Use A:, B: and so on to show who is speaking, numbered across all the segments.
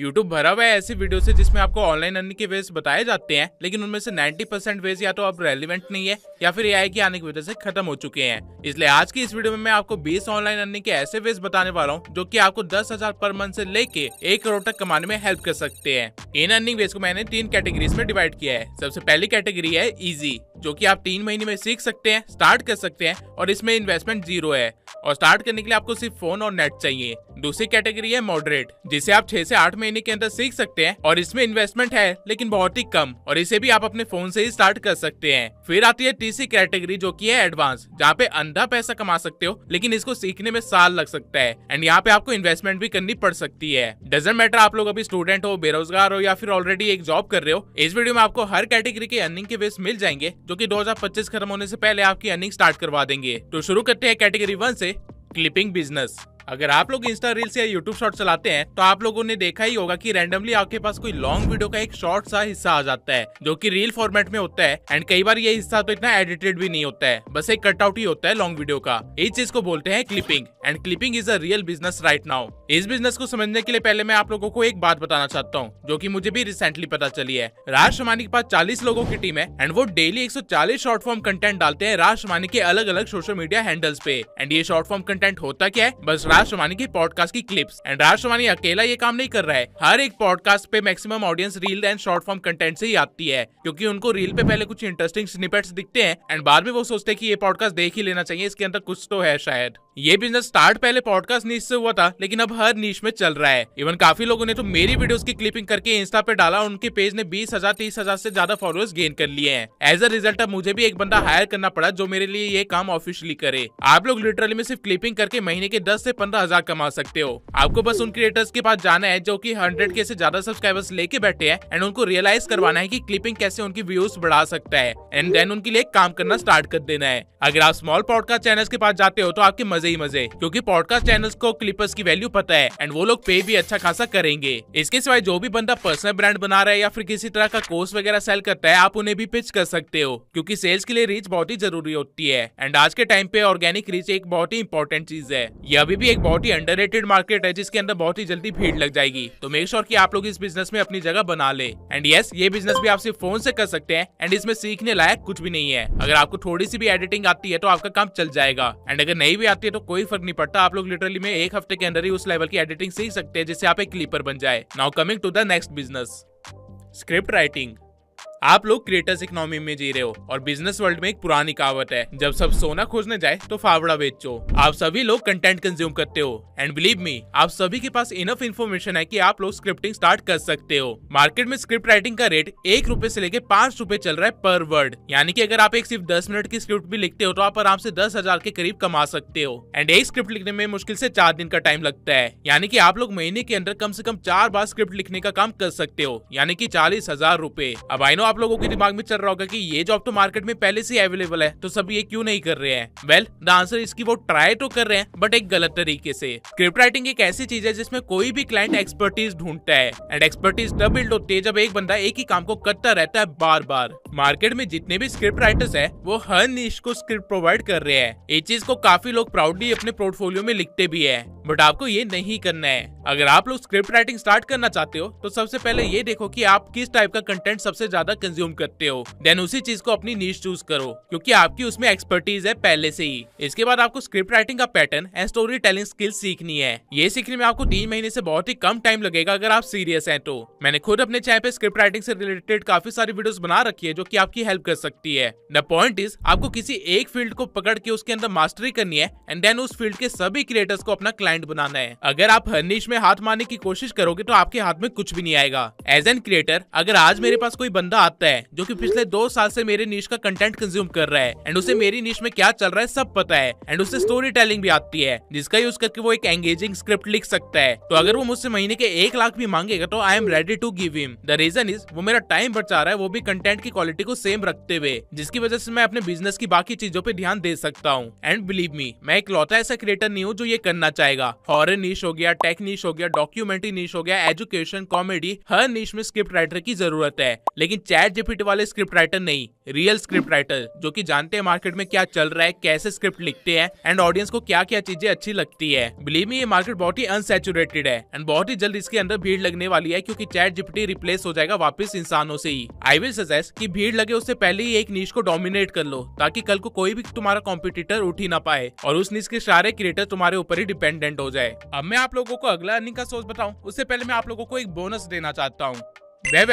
A: YouTube भरा हुआ है ऐसी वीडियो से जिसमें आपको ऑनलाइन अर्निंग के वेज बताए जाते हैं, लेकिन उनमें से 90% वेज या तो अब रेलिवेंट नहीं है या फिर एआई के आने की वजह से खत्म हो चुके हैं। इसलिए आज की इस वीडियो में मैं आपको 20 ऑनलाइन अर्निंग के ऐसे वेज बताने वाला हूँ जो कि आपको 10,000 पर मंथ से लेके 1 करोड़ तक कमाने में हेल्प कर सकते हैं। इन अर्निंग वेज को मैंने 3 कैटेगरीज में डिवाइड किया है। सबसे पहली कैटेगरी है इजी, जो कि आप 3 महीने में सीख सकते हैं, स्टार्ट कर सकते हैं और इसमें इन्वेस्टमेंट 0 है और स्टार्ट करने के लिए आपको सिर्फ फोन और नेट चाहिए। दूसरी कैटेगरी है मॉडरेट, जिसे आप 6 से 8 महीने के अंदर सीख सकते हैं और इसमें इन्वेस्टमेंट है लेकिन बहुत ही कम और इसे भी आप अपने फोन से ही स्टार्ट कर सकते हैं। फिर आती है तीसरी कैटेगरी जो कि है एडवांस, जहाँ पे अंधा पैसा कमा सकते हो लेकिन इसको सीखने में साल लग सकता है एंड यहाँ पे आपको इन्वेस्टमेंट भी करनी पड़ सकती है। डजंट मैटर आप लोग अभी स्टूडेंट हो, बेरोजगार हो या फिर ऑलरेडी एक जॉब कर रहे हो, इस वीडियो में आपको हर कैटेगरी के अर्निंग के वेज मिल जाएंगे जो कि 2025 खत्म होने से पहले आपकी अर्निंग स्टार्ट करवा देंगे। तो शुरू करते हैं कैटेगरी 1 से, क्लिपिंग बिजनेस। अगर आप लोग इंस्टा रील्स या यूट्यूब शॉर्ट चलाते हैं तो आप लोगों ने देखा ही होगा कि रैंडमली आपके पास कोई लॉन्ग वीडियो का एक शॉर्ट सा हिस्सा आ जाता है जो कि रील फॉर्मेट में होता है एंड कई बार ये हिस्सा तो इतना एडिटेड भी नहीं होता है, बस एक कटआउट ही होता है लॉन्ग वीडियो का। इस चीज को बोलते हैं clipping and clipping is a real business right now. इस बिजनेस को समझने के लिए पहले मैं आप लोगों को एक बात बताना चाहता हूँ जो की मुझे भी रिसेंटली पता चली है। राज शमानी के पास 40 लोगों की टीम है एंड वो डेली 140 शॉर्ट फॉर्म कंटेंट डालते हैं राज शमानी के अलग अलग सोशल मीडिया हैंडल्स पे। एंड ये शॉर्ट फॉर्म कंटेंट होता क्या है, बस राज शमानी की पॉडकास्ट की क्लिप्स। एंड राज शमानी अकेला ये काम नहीं कर रहा है, हर एक पॉडकास्ट पे maximum audience reel and short form content से ही आती है, क्योंकि उनको रील पे पहले कुछ इंटरेस्टिंग स्निपेट्स दिखते हैं एंड बाद में वो सोचते हैं कि ये पॉडकास्ट देख ही लेना चाहिए, इसके अंदर कुछ तो है शायद। ये बिजनेस स्टार्ट पहले पॉडकास्ट नीश से हुआ था लेकिन अब हर नीश में चल रहा है। इवन काफी लोगों ने तो मेरी वीडियोस की क्लिपिंग करके इंस्टा पे डाला, उनके पेज ने 20,000 30,000 से ज्यादा फॉलोअर्स गेन कर लिए हैं। एज अ रिजल्ट अब मुझे भी एक बंदा हायर करना पड़ा जो मेरे लिए ये काम ऑफिशियली करे। आप लोग लिटरली में सिर्फ क्लिपिंग करके महीने के 10 से 15,000 कमा सकते हो। आपको बस उन क्रिएटर्स के पास जाना है जो कि 100K से ज्यादा सब्सक्राइबर्स लेके बैठे हैं एंड उनको रियलाइज करवाना है कि क्लिपिंग कैसे उनकी व्यूज बढ़ा सकता है एंड देन उनके लिए काम करना स्टार्ट कर देना है। अगर आप स्मॉल पॉडकास्ट चैनल्स के पास जाते हो तो आपके मजे ही मजे, क्योंकि पॉडकास्ट चैनल्स को क्लिपर्स की वैल्यू पता है एंड वो लोग पे भी अच्छा खासा करेंगे। इसके सिवाय जो भी बंदा पर्सनल ब्रांड बना रहा है या फिर किसी तरह का कोर्स वगैरह सेल करता है, आप उन्हें भी पिच कर सकते हो, क्योंकि सेल्स के लिए रीच बहुत ही जरूरी होती है एंड आज के टाइम पे ऑर्गेनिक रीच एक बहुत ही इंपॉर्टेंट चीज है। ये अभी भी एक बहुत ही अंडररेटेड मार्केट है जिसके अंदर बहुत ही जल्दी भीड़ लग जाएगी। तो मेक श्योर कि आप लोग इस बिजनेस में अपनी जगह बना ले। एंड यस, ये बिजनेस भी आप सिर्फ फोन से कर सकते हैं एंड इसमें सीखने लायक कुछ भी नहीं है। अगर आपको थोड़ी सी भी एडिटिंग आती है तो आपका काम चल जाएगा एंड अगर नहीं भी आती है तो कोई फर्क नहीं पड़ता, आप लोग लिटरली में 1 हफ्ते के अंदर ही उस लेवल की एडिटिंग सीख सकते हैं जिससे आप एक क्लिपर बन जाए। Now coming to the next business, script writing. आप लोग क्रिएटर्स इकोनॉमी में जी रहे हो और बिजनेस वर्ल्ड में एक पुरानी कहावत है, जब सब सोना खोजने जाए तो फावड़ा बेचो। आप सभी लोग कंटेंट कंज्यूम करते हो एंड बिलीव मी, आप सभी के पास इनफ इन्फॉर्मेशन है कि आप लोग स्क्रिप्टिंग स्टार्ट कर सकते हो। मार्केट में स्क्रिप्ट राइटिंग का रेट 1 रुपए से लेके 5 रुपए चल रहा है पर वर्ड, यानी कि अगर आप एक सिर्फ 10 मिनट की स्क्रिप्ट भी लिखते हो तो आप आराम से 10,000 के करीब कमा सकते हो। एंड एक स्क्रिप्ट लिखने में मुश्किल से 4 दिन का टाइम लगता है, यानी कि आप लोग महीने के अंदर कम से कम 4 बार स्क्रिप्ट लिखने का काम कर सकते हो, यानी कि 40,000 रुपए। अब आई नो आप लोगों के दिमाग में चल रहा होगा कि ये जॉब तो मार्केट में पहले से अवेलेबल है तो सब ये क्यों नहीं कर रहे हैं। वेल, द आंसर इसकी वो ट्राई तो कर रहे हैं बट एक गलत तरीके से। स्क्रिप्ट राइटिंग एक ऐसी चीज है जिसमें कोई भी क्लाइंट एक्सपर्टीज ढूंढता है एंड एक्सपर्टीज तब बिल्ड होती है जब एक बंदा एक ही काम को करता रहता है बार बार। मार्केट में जितने भी स्क्रिप्ट राइटर्स है वो हर निश को स्क्रिप्ट प्रोवाइड कर रहे हैं। इस चीज को काफी लोग प्राउडली अपने पोर्टफोलियो में लिखते भी है, बट आपको ये नहीं करना है। अगर आप लोग स्क्रिप्ट राइटिंग स्टार्ट करना चाहते हो तो सबसे पहले ये देखो कि आप किस टाइप का कंटेंट सबसे ज्यादा कंज्यूम करते हो, देन उसी चीज को अपनी नीश चूज करो क्योंकि आपकी उसमें एक्सपर्टीज है पहले से ही। इसके बाद आपको स्क्रिप्ट राइटिंग का pattern and story telling skills सीखनी है। ये सीखने में आपको 3 महीने से बहुत ही कम टाइम लगेगा अगर आप सीरियस हैं तो। मैंने खुद अपने चैनल पे स्क्रिप्ट राइटिंग से रिलेटेड काफी सारी वीडियोस बना रखी है जो कि आपकी हेल्प कर सकती है। द पॉइंट इज, आपको किसी एक फील्ड को पकड़ के उसके अंदर मास्टरी करनी है एंड देन उस फील्ड के सभी क्रिएटर्स को अपना क्लाइंट बनाना है। अगर आप हर निश में हाथ मारने की कोशिश करोगे तो आपके हाथ में कुछ भी नहीं आएगा। एज एन क्रिएटर, अगर आज मेरे पास कोई बंदा आता है जो कि पिछले 2 साल से मेरे निश का कंटेंट कंज्यूम कर रहा है एंड उसे मेरी निश में क्या चल रहा है सब पता है एंड उसे स्टोरी टेलिंग भी आती है जिसका यूज करके वो एक एंगेजिंग स्क्रिप्ट लिख सकता है, तो अगर वो मुझसे महीने के 1 लाख भी मांगेगा तो I am ready to give him. The reason is, वो मेरा टाइम बचा रहा है, वो भी कंटेंट की क्वालिटी को सेम रखते हुए, जिसकी वजह से मैं अपने बिजनेस की बाकी चीजों पे ध्यान दे सकता हूँ। एंड बिलीव मी, मैं इकलौता ऐसा क्रिएटर नहीं हूँ जो ये करना चाहेगा। जाएगा। हॉरर नीश हो गया, टेक नीश हो गया, डॉक्यूमेंट्री नीश हो गया, एजुकेशन, कॉमेडी, हर नीश में स्क्रिप्ट राइटर की जरूरत है। लेकिन चैट जीपीटी वाले स्क्रिप्ट राइटर नहीं, रियल स्क्रिप्ट राइटर जो कि जानते हैं मार्केट में क्या चल रहा है, कैसे स्क्रिप्ट लिखते हैं एंड ऑडियंस को क्या क्या चीजें अच्छी लगती है। बिलीव मी, ये मार्केट बहुत ही अनसैचुरेटेड है एंड बहुत ही जल्द इसके अंदर भीड़ लगने वाली है, क्योंकि चैट जीपीटी रिप्लेस हो जाएगा वापस इंसानों से ही। आई विल सजेस्ट कि भीड़ लगे उससे पहले ही एक नीश को डोमिनेट कर लो, ताकि कल को कोई भी तुम्हारा कॉम्पिटिटर उठ ही ना पाए और उस नीश के सारे क्रिएटर तुम्हारे ऊपर ही डिपेंडेंट हो जाए। अब मैं आप लोगों को अगला अर्निंग का सोर्स बताऊं, उससे पहले मैं आप लोगों को एक बोनस देना चाहता हूँ। वेब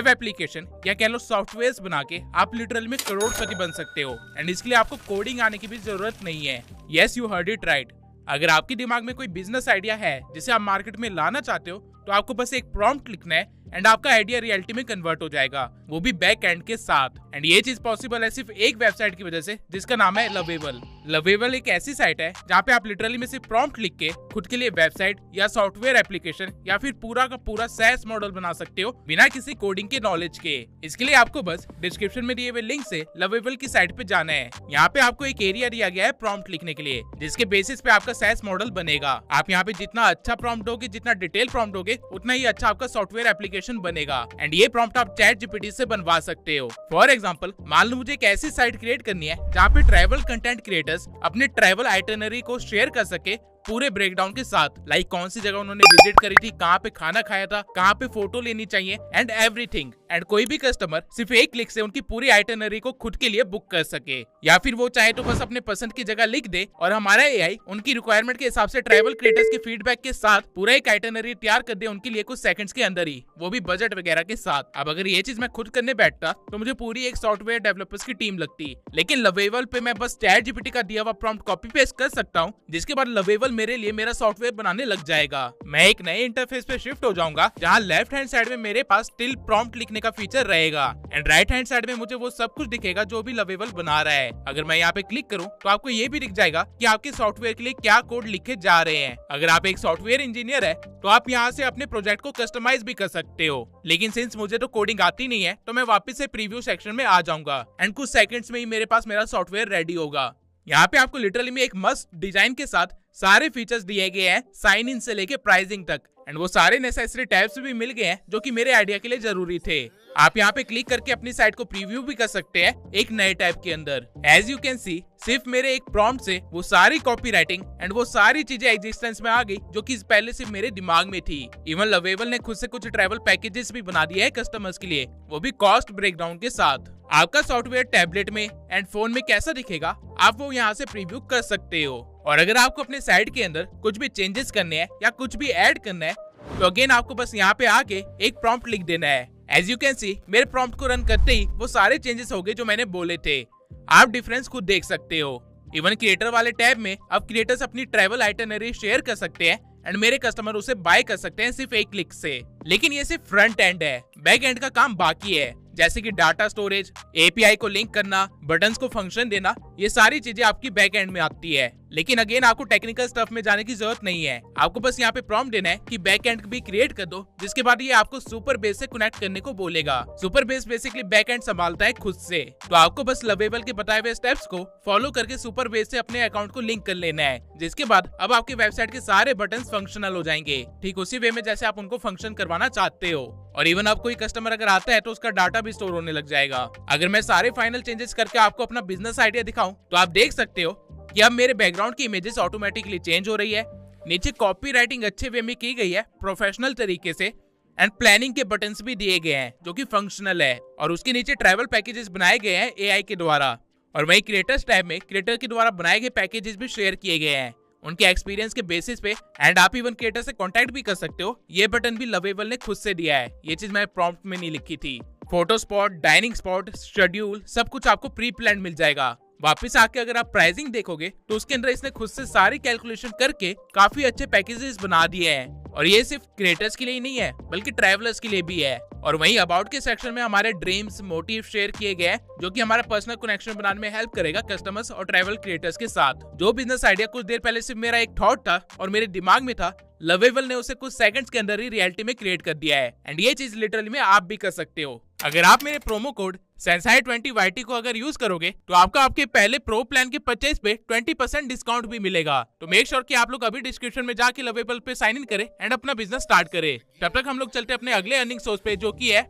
A: एप्लीकेशन या कह लो सॉफ्टवेयर बना के आप लिटरली में करोड़पति बन सकते हो एंड इसके लिए आपको कोडिंग आने की भी जरूरत नहीं है। Yes, you heard it right. अगर आपके दिमाग में कोई बिजनेस आइडिया है जिसे आप मार्केट में लाना चाहते हो, तो आपको बस एक प्रॉम्प्ट लिखना है एंड आपका आइडिया रियलिटी में कन्वर्ट हो जाएगा, वो भी बैक एंड के साथ। एंड ये चीज पॉसिबल है सिर्फ एक वेबसाइट की वजह से, जिसका नाम है लवेबल। लवेबल एक ऐसी साइट है जहाँ पे आप लिटरली में सिर्फ प्रॉम्प्ट लिख के खुद के लिए वेबसाइट या सॉफ्टवेयर एप्लीकेशन या फिर पूरा का पूरा SaaS मॉडल बना सकते हो बिना किसी कोडिंग के नॉलेज के। इसके लिए आपको बस डिस्क्रिप्शन में दिए हुए लिंक से लवेबल की साइट पे जाना है। यहाँ पे आपको एक एरिया दिया गया है प्रॉम्प्ट लिखने के लिए, जिसके बेसिस पे आपका SaaS मॉडल बनेगा। आप यहाँ पे जितना अच्छा प्रॉम्प्ट दोगे, जितना डिटेल प्रॉम्प्ट दोगे, उतना ही अच्छा आपका सॉफ्टवेयर एप्लीकेशन बनेगा। एंड ये प्रॉम्प्ट आप चैट जीपीटी से बनवा सकते हो। फॉर एग्जांपल, मान लो मुझे एक ऐसी साइट क्रिएट करनी है जहाँ पे ट्रैवल कंटेंट क्रिएटर्स अपने ट्रैवल आइटनरी को शेयर कर सके पूरे ब्रेकडाउन के साथ, लाइक कौन सी जगह उन्होंने विजिट करी थी, कहाँ पे खाना खाया था, कहाँ पे फोटो लेनी चाहिए एंड एवरीथिंग। एंड कोई भी कस्टमर सिर्फ एक क्लिक से उनकी पूरी आइटनरी को खुद के लिए बुक कर सके, या फिर वो चाहे तो बस अपने पसंद की जगह लिख दे और हमारा एआई उनकी रिक्वायरमेंट के हिसाब से ट्रैवल क्रिएटर्स के फीडबैक के साथ पूरा एक आइटनरी तैयार कर दे उनके लिए कुछ सेकंड्स के अंदर ही, वो भी बजट वगैरह के साथ। अब अगर ये चीज मैं खुद करने बैठता तो मुझे पूरी एक सॉफ्टवेयर डेवलपर्स की टीम लगती, लेकिन लवेबल पे मैं बस चैट जीपीटी का दिया हुआ प्रॉम्प्ट कॉपी पेस्ट कर सकता हूँ, जिसके बाद लवेबल मेरे लिए मेरा सॉफ्टवेयर बनाने लग जाएगा। मैं एक नए इंटरफेस पे शिफ्ट हो जाऊंगा जहाँ लेफ्ट हैंड साइड में मेरे पास स्टिल प्रॉम्प्ट लिखने का फीचर रहेगा एंड राइट हैंड साइड में मुझे वो सब कुछ दिखेगा जो भी लवेबल बना रहा है। अगर मैं यहाँ पे क्लिक करूँ तो आपको ये भी दिख जाएगा कि आपके सॉफ्टवेयर के लिए क्या कोड लिखे जा रहे हैं। अगर आप एक सॉफ्टवेयर इंजीनियर है तो आप यहाँ से अपने प्रोजेक्ट को कस्टमाइज भी कर सकते हो, लेकिन सिंस मुझे तो कोडिंग आती नहीं है तो मैं वापस से प्रीव्यू सेक्शन में आ जाऊंगा एंड कुछ सेकंड्स में ही मेरे पास मेरा सॉफ्टवेयर रेडी होगा। यहाँ पे आपको लिटरली में एक मस्त डिजाइन के साथ सारे फीचर्स दिए गए हैं, साइन इन से लेके प्राइसिंग तक, एंड वो सारे नेसेसरी टैब्स भी मिल गए हैं जो कि मेरे आइडिया के लिए जरूरी थे। आप यहाँ पे क्लिक करके अपनी साइट को प्रीव्यू भी कर सकते हैं एक नए टैब के अंदर। एज यू कैन सी, सिर्फ मेरे एक प्रॉम्प्ट से वो सारी कॉपी राइटिंग एंड वो सारी चीजें एग्जिस्टेंस में आ गई जो कि पहले सिर्फ मेरे दिमाग में थी। इवन लवेबल ने खुद से कुछ ट्रैवल पैकेजेस भी बना दिए है कस्टमर्स के लिए, वो भी कॉस्ट ब्रेकडाउन के साथ। आपका सॉफ्टवेयर टैबलेट में एंड फोन में कैसा दिखेगा आप वो यहाँ से प्रीव्यू कर सकते हो। और अगर आपको अपने साइट के अंदर कुछ भी चेंजेस करने हैं या कुछ भी ऐड करना है तो अगेन आपको बस यहाँ पे आके एक प्रॉम्प्ट लिख देना है। एज यू कैन सी, मेरे प्रॉम्प्ट को रन करते ही वो सारे चेंजेस हो गए जो मैंने बोले थे। आप डिफरेंस खुद देख सकते हो। इवन क्रिएटर वाले टैब में अब क्रिएटर्स अपनी ट्रैवल आइटनरी शेयर कर सकते हैं एंड मेरे कस्टमर उसे बाय कर सकते हैं सिर्फ एक क्लिक से। लेकिन ये सिर्फ फ्रंट एंड है, बैक एंड का काम बाकी है, जैसे कि डाटा स्टोरेज, एपीआई को लिंक करना, बटन्स को फंक्शन देना, ये सारी चीजें आपकी बैक एंड में आती है। लेकिन अगेन आपको टेक्निकल स्टफ में जाने की जरूरत नहीं है, आपको बस यहाँ पे प्रॉम्प्ट देना है कि बैक एंड भी क्रिएट कर दो, जिसके बाद ये आपको सुपर बेस से कनेक्ट करने को बोलेगा। Super base basically back and संभालता है खुद से, तो आपको बस लवेबल के बताए हुए स्टेप्स को फॉलो करके सुपर बेस से अपने अकाउंट को लिंक कर लेना है, जिसके बाद अब आपकी वेबसाइट के सारे बटन फंक्शनल हो जाएंगे, ठीक उसी वे में जैसे आप उनको फंक्शन करवाना चाहते हो। और इवन अब कोई कस्टमर अगर आता है तो उसका डाटा भी स्टोर होने लग जाएगा। अगर मैं सारे फाइनल चेंजेस करके आपको अपना बिजनेस आइडिया दिखाऊं तो आप देख सकते हो कि अब मेरे बैकग्राउंड की इमेजेस ऑटोमेटिकली चेंज हो रही है, नीचे कॉपी राइटिंग अच्छे वे में की गई है प्रोफेशनल तरीके से, एंड प्लानिंग के बटन्स भी दिए गए हैं जो कि फंक्शनल है, और उसके नीचे ट्रैवल पैकेजेस बनाए गए हैं एआई के द्वारा। और वही क्रिएटर्स टैब में क्रिएटर के द्वारा बनाए गए पैकेजेस भी शेयर किए गए हैं उनके एक्सपीरियंस के बेसिस पे, एंड आप इवन क्रिएटर से कांटेक्ट भी कर सकते हो। ये बटन भी लवेबल ने खुद से दिया है, ये चीज मैंने प्रॉम्प्ट में नहीं लिखी थी। Photo spot, dining spot, schedule, सब कुछ आपको प्री प्लान मिल जाएगा। वापस आके अगर आप प्राइसिंग देखोगे तो उसके अंदर इसने खुद से सारी कैलकुलेशन करके काफी अच्छे पैकेजेस बना दिए हैं, और ये सिर्फ क्रिएटर्स के लिए ही नहीं है बल्कि ट्रैवलर्स के लिए भी है। और वहीं अबाउट के सेक्शन में हमारे ड्रीम्स, मोटिव शेयर किए गए हैं जो कि हमारा पर्सनल कनेक्शन बनाने में हेल्प करेगा कस्टमर्स और ट्रैवल क्रिएटर्स के साथ। जो बिजनेस आइडिया कुछ देर पहले सिर्फ मेरा एक थॉट था और मेरे दिमाग में था, लवेबल ने उसे कुछ सेकंड्स के अंदर ही रियलिटी में क्रिएट कर दिया है, एंड ये चीज लिटरली में आप भी कर सकते हो। अगर आप मेरे प्रोमो कोड सेंसाई 20 YT को अगर यूज करोगे तो आपको आपके पहले प्रो प्लान के परचेज पे 20% डिस्काउंट भी मिलेगा। तो मेक श्योर कि आप लोग अभी डिस्क्रिप्शन में जाके लवेबल पे साइन इन करें एंड अपना बिजनेस स्टार्ट करें। तब तक हम लोग चलते अपने अगले अर्निंग सोर्स पे, जो कि है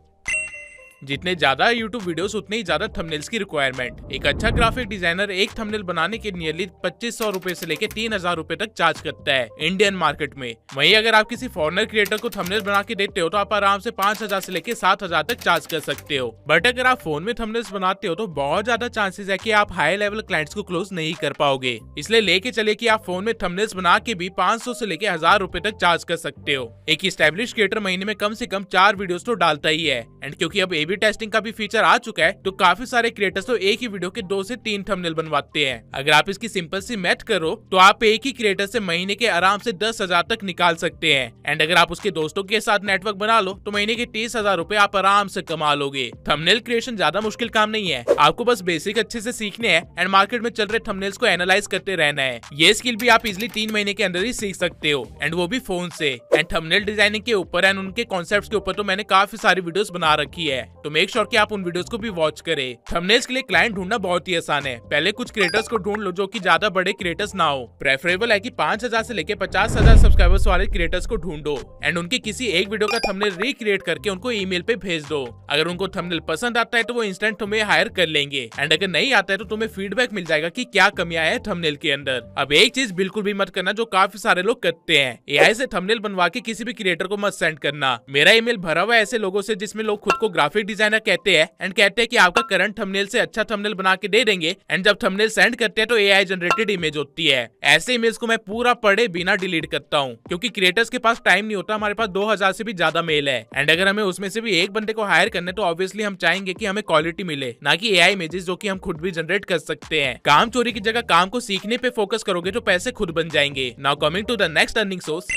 A: जितने ज्यादा YouTube वीडियोस उतने ही ज्यादा थंबनेल्स की रिक्वायरमेंट। एक अच्छा ग्राफिक डिजाइनर एक थंबनेल बनाने के नियरली 2500 रुपए से लेके 3000 रुपए तक चार्ज करता है इंडियन मार्केट में। वहीं अगर आप किसी फॉरेनर क्रिएटर को थंबनेल बना के देते हो तो आप आराम से 5000 से लेके 7000 तक चार्ज कर सकते हो। बट अगर आप फोन में थंबनेल्स बनाते हो तो बहुत ज्यादा चांसेस है कि आप हाई लेवल क्लाइंट्स को क्लोज नहीं कर पाओगे। इसलिए लेके चले कि आप फोन में थंबनेल्स बना के भी 500 से लेके 1000 रुपए तक चार्ज कर सकते हो। एक स्टैब्लिश क्रिएटर महीने में कम से कम 4 वीडियोस तो डालता ही है। एंड क्योंकि अब A/B टेस्टिंग का भी फीचर आ चुका है तो काफी सारे क्रिएटर्स तो एक ही वीडियो के 2 से 3 थंबनेल बनवाते हैं। अगर आप इसकी सिंपल सी मैथ करो तो आप एक ही क्रिएटर से महीने के आराम से 10,000 तक निकाल सकते हैं। एंड अगर आप उसके दोस्तों के साथ नेटवर्क बना लो तो महीने के 30,000 रुपए आप आराम से कमा लोगे। थंबनेल क्रिएशन ज्यादा मुश्किल काम नहीं है, आपको बस बेसिक अच्छे से सीखने हैं एंड मार्केट में चल रहे थंबनेल्स को एनालाइज करते रहना है। ये स्किल भी आप इजिली 3 महीने के अंदर ही सीख सकते हो एंड वो भी फोन से। एंड थंबनेल डिजाइनिंग के ऊपर एंड उनके कॉन्सेप्ट्स के ऊपर तो मैंने काफी सारी वीडियोस बना रखी है, तो मेक श्योर कि आप उन वीडियोस को भी वॉच करें। थंबनेल्स के लिए क्लाइंट ढूंढना बहुत ही आसान है। पहले कुछ क्रिएटर्स को ढूंढ लो जो कि ज्यादा बड़े क्रिएटर्स ना हो। प्रेफरेबल है कि 5000 से लेके 50,000 सब्सक्राइबर्स वाले क्रिएटर्स को ढूंढो एंड उनकी किसी एक वीडियो का थंबनेल रिक्रिएट करके उनको ईमेल पे भेज दो। अगर उनको थंबनेल पसंद आता है तो वो इंस्टेंट तुम्हें हायर कर लेंगे एंड अगर नहीं आता है तो तुम्हें फीडबैक मिल जाएगा कि क्या कमियां है थंबनेल के अंदर। अब एक चीज बिल्कुल भी मत करना जो काफी सारे लोग करते हैं, AI से थंबनेल बनवा के किसी भी क्रिएटर को मत सेंड करना। मेरा ईमेल भरा हुआ है ऐसे लोगों से जिसमें लोग खुद को ग्राफिक डिजाइनर कहते हैं एंड कहते हैं कि आपका करंट थंबनेल से अच्छा थंबनेल बना के दे देंगे एंड जब थंबनेल सेंड करते हैं तो AI जनरेटेड इमेज होती है। ऐसे इमेज को मैं पूरा पढ़े बिना डिलीट करता हूँ क्योंकि क्रिएटर्स के पास टाइम नहीं होता। हमारे पास 2000 से भी ज्यादा मेल है एंड अगर हमें उसमें से भी एक बंदे को हायर करने तो ऑब्वियसली हम चाहेंगे कि हमें क्वालिटी मिले, ना कि AI इमेजेस जो कि हम खुद भी जनरेट कर सकते हैं। काम चोरी की जगह काम को सीखने पे फोकस करोगे तो पैसे खुद बन जाएंगे। Now coming to the next earning source,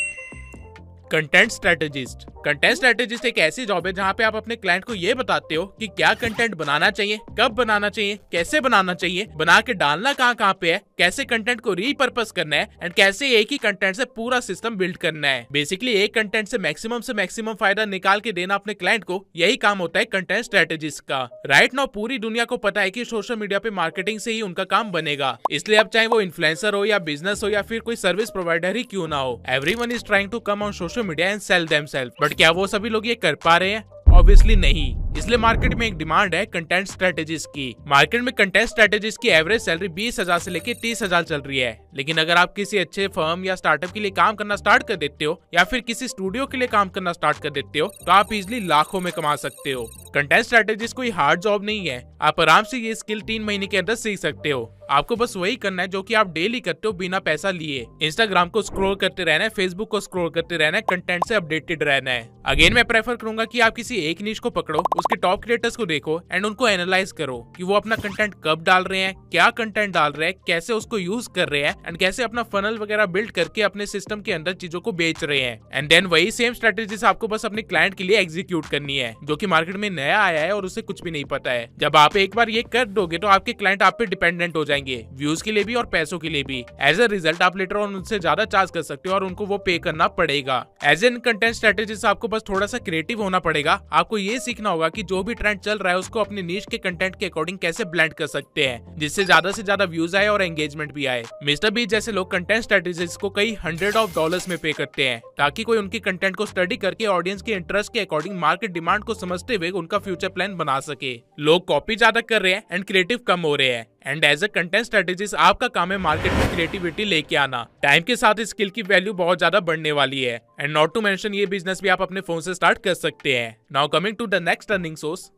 A: content strategist. Content strategist एक ऐसी जॉब है जहां पे आप अपने क्लाइंट को ये बताते हो कि क्या कंटेंट बनाना चाहिए, कब बनाना चाहिए, कैसे बनाना चाहिए, बना के डालना कहाँ पे है, कैसे कंटेंट को रीपर्पस करना है एंड कैसे एक ही कंटेंट से पूरा सिस्टम बिल्ड करना है। बेसिकली एक कंटेंट से मैक्सिमम फायदा निकाल के देना अपने क्लाइंट को, यही काम होता है कंटेंट स्ट्रेटेजिस्ट का। राइट नाउ पूरी दुनिया को पता है कि सोशल मीडिया पे मार्केटिंग से ही उनका काम बनेगा। इसलिए अब चाहे वो इन्फ्लुएंसर हो या बिजनेस हो या फिर कोई सर्विस प्रोवाइडर ही क्यों ना हो, everyone is trying to come on social media and sell themselves. But क्या वो सभी लोग ये कर पा रहे हैं? ऑब्वियसली नहीं। इसलिए मार्केट में एक डिमांड है कंटेंट स्ट्रेटेजिस्ट की। मार्केट में कंटेंट स्ट्रेटेजिस्ट की एवरेज सैलरी 20,000 से लेके 30,000 चल रही है। लेकिन अगर आप किसी अच्छे फर्म या स्टार्टअप के लिए काम करना स्टार्ट कर देते हो या फिर किसी स्टूडियो के लिए काम करना स्टार्ट कर देते हो तो आप इजिली लाखों में कमा सकते हो। कंटेंट स्ट्रेटेजिस्ट कोई हार्ड जॉब नहीं है, आप आराम से ये स्किल 3 महीने के अंदर सीख सकते हो। आपको बस वही करना है जो कि आप डेली करते हो बिना पैसा लिए। इंस्टाग्राम को स्क्रॉल करते रहना है, फेसबुक को स्क्रॉल करते रहना है, कंटेंट से अपडेटेड रहना है। अगेन मैं प्रेफर करूंगा कि आप किसी एक निश को पकड़ो, उसके टॉप क्रिएटर्स को देखो एंड उनको एनालाइज करो कि वो अपना कंटेंट कब डाल रहे हैं, क्या कंटेंट डाल रहे हैं, कैसे उसको यूज कर रहे हैं एंड कैसे अपना फनल वगैरह बिल्ड करके अपने सिस्टम के अंदर चीजों को बेच रहे हैं। एंड देन वही सेम स्ट्रेटेजीज आपको बस अपने क्लाइंट के लिए एग्जीक्यूट करनी है जो कि मार्केट में नया आया है और उसे कुछ भी नहीं पता है। जब आप एक बार ये कर दोगे तो आपके क्लाइंट आप पे डिपेंडेंट हो जाएंगे, व्यूज के लिए भी और पैसों के लिए भी। एज अ रिजल्ट आप लेटर ऑन उनसे ज्यादा चार्ज कर सकते हो और उनको वो पे करना पड़ेगा। एज एन कंटेंट स्ट्रेटेजिस्ट आपको बस थोड़ा सा क्रिएटिव होना पड़ेगा। आपको ये सीखना होगा कि जो भी ट्रेंड चल रहा है उसको अपने नीश के कंटेंट के अकॉर्डिंग कैसे ब्लेंड कर सकते हैं जिससे ज्यादा से ज्यादा व्यूज आए और एंगेजमेंट भी आए। मिस्टर बीस्ट जैसे लोग कंटेंट स्ट्रेटेजिस्ट को कई $100 में पे करते हैं ताकि कोई उनके कंटेंट को स्टडी करके ऑडियंस के इंटरेस्ट के अकॉर्डिंग मार्केट डिमांड को समझते हुए उनका फ्यूचर प्लान बना सके। लोग कॉपी ज्यादा कर रहे हैं एंड क्रिएटिव कम हो रहे हैं। And as a content strategist आपका काम है मार्केट में क्रिएटिविटी लेके आना। टाइम के साथ इस स्किल की वैल्यू बहुत ज्यादा बढ़ने वाली है एंड नॉट टू मेंशन ये बिजनेस भी आप अपने फोन से स्टार्ट कर सकते हैं। Now coming to the next earning source,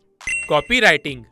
A: copywriting.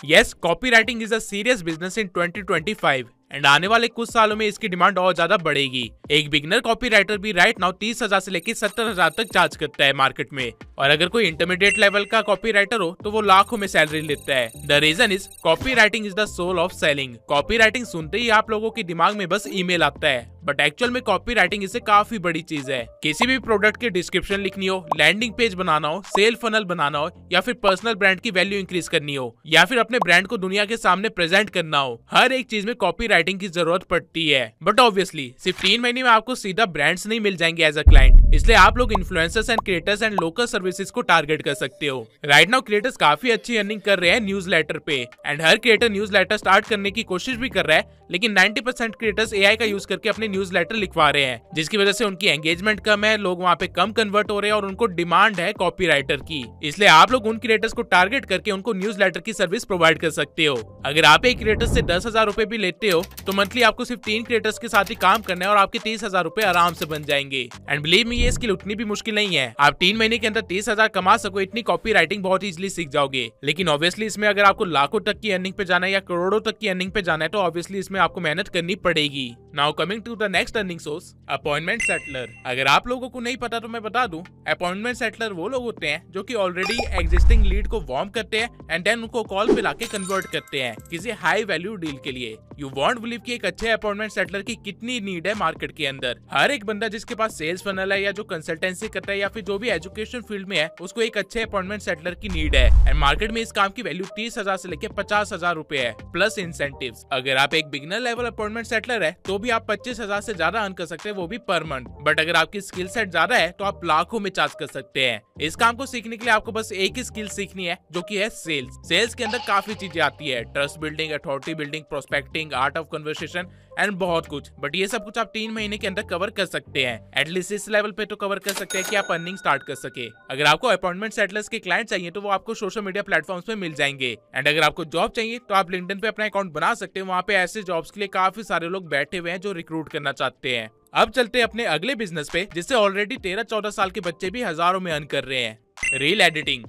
A: Yes, copywriting is a serious business in 2025 and आने वाले कुछ सालों में इसकी डिमांड और ज्यादा बढ़ेगी। एक बिगनर कॉपीराइटर भी राइट नाउ 30,000 से लेकर 70,000 तक चार्ज करता है मार्केट में, और अगर कोई इंटरमीडिएट लेवल का कॉपीराइटर हो तो वो लाखों में सैलरी लेता है। The reason is copywriting is the soul of selling. Copywriting सुनते ही आप लोगों के दिमाग में बस ईमेल आता है, बट एक्चुअल में कॉपीराइटिंग इससे काफी बड़ी चीज है। किसी भी प्रोडक्ट की डिस्क्रिप्शन लिखनी हो, लैंडिंग पेज बनाना हो, सेल फनल बनाना हो, या फिर पर्सनल ब्रांड की वैल्यू इंक्रीज करनी हो, या फिर अपने ब्रांड को दुनिया के सामने प्रेजेंट करना हो, हर एक चीज में कॉपीराइटिंग की जरूरत पड़ती है। बट ऑब्वियसली सिर्फ 3 महीने में आपको सीधा ब्रांड्स नहीं मिल जाएंगे एज अ क्लाइंट। इसलिए आप लोग influencers and creators and local services को टारगेट कर सकते हो। राइट नाउ क्रिएटर्स काफी अच्छी अर्निंग कर रहे हैं न्यूज़लेटर पे, and her creator newsletter start करने की कोशिश भी कर रहा है, लेकिन 90% क्रिएटर्स एआई का यूज करके अपने न्यूज़लेटर लिखवा रहे हैं, जिसकी वजह से उनकी एंगेजमेंट कम है, लोग वहाँ पे कम कन्वर्ट हो रहे हैं और उनको डिमांड है कॉपीराइटर की। इसलिए आप लोग उन क्रिएटर्स को टारगेट करके उनको न्यूज़लेटर की सर्विस प्रोवाइड कर सकते हो। अगर आप एक क्रिएटर से 10,000 रुपए भी लेते हो तो मंथली आपको सिर्फ 3 क्रिएटर्स के साथ ही काम करना है और आपके 30,000 रुपए आराम से बन जाएंगे। एंड बिलीव मी, ये स्किल उतनी भी मुश्किल नहीं है। आप 3 महीने के अंदर 30,000 कमा सको इतनी कॉपी राइटिंग बहुत इजीली सीख जाओगे। लेकिन ऑब्वियसली इसमें अगर आपको लाखों तक की अर्निंग पे जाना है या करोड़ों तक की अर्निंग पे जाना है तो ऑब्वियसली इसमें आपको मेहनत करनी पड़ेगी। Now coming to the next earning source, appointment settler. अगर आप लोगों को नहीं पता तो मैं बता दूं, अपॉइंटमेंट सेटलर वो लोग होते हैं जो कि ऑलरेडी एग्जिस्टिंग लीड को वार्म करते हैं एंड देन उनको कॉल पे लाके कन्वर्ट करते हैं किसी हाई वैल्यू डील के लिए। यू वॉन्ट बिलीव कि एक अच्छे अपॉइंटमेंट सेटलर की कितनी नीड है मार्केट के अंदर। हर एक बंदा जिसके पास सेल्स फनल है या जो कंसल्टेंसी करता है या फिर जो भी एजुकेशन फील्ड में है, उसको एक अच्छे अपॉइंटमेंट सेटलर की नीड है। एंड मार्केट में इस काम की वैल्यू 30,000 से लेकर 50,000 रुपए है, प्लस इंसेंटिव्स। अगर आप एक बिगिनर लेवल अपॉइंटमेंट सेटलर है तो भी आप 25,000 से ज्यादा अर्न कर सकते हैं, वो भी पर मंथ। बट अगर आपकी स्किल सेट ज्यादा है तो आप लाखों में चार्ज कर सकते हैं। इस काम को सीखने के लिए आपको बस एक ही स्किल सीखनी है, जो कि है सेल्स। सेल्स के अंदर काफी चीजें आती है, trust building, authority building, prospecting, art of conversation and बहुत कुछ। बट ये सब कुछ आप 3 महीने के अंदर कवर कर सकते हैं। एटलीस्ट इस लेवल पे तो कवर कर सकते हैं कि आप अर्निंग स्टार्ट कर सके। अगर आपको अपॉइंटमेंट सेटलर्स के क्लाइंट चाहिए तो वो आपको सोशल मीडिया प्लेटफॉर्म्स पे मिल जाएंगे। एंड अगर आपको जॉब चाहिए तो आप लिंक्डइन पे अपना अकाउंट बना सकते हैं। वहाँ पे ऐसे जॉब्स के लिए काफी सारे लोग बैठे हुए हैं जो रिक्रूट करना चाहते हैं। अब चलते हैं अपने अगले बिजनेस पे, जिससे ऑलरेडी 13-14 साल के बच्चे भी हजारों में अर्न कर रहे हैं, reel editing.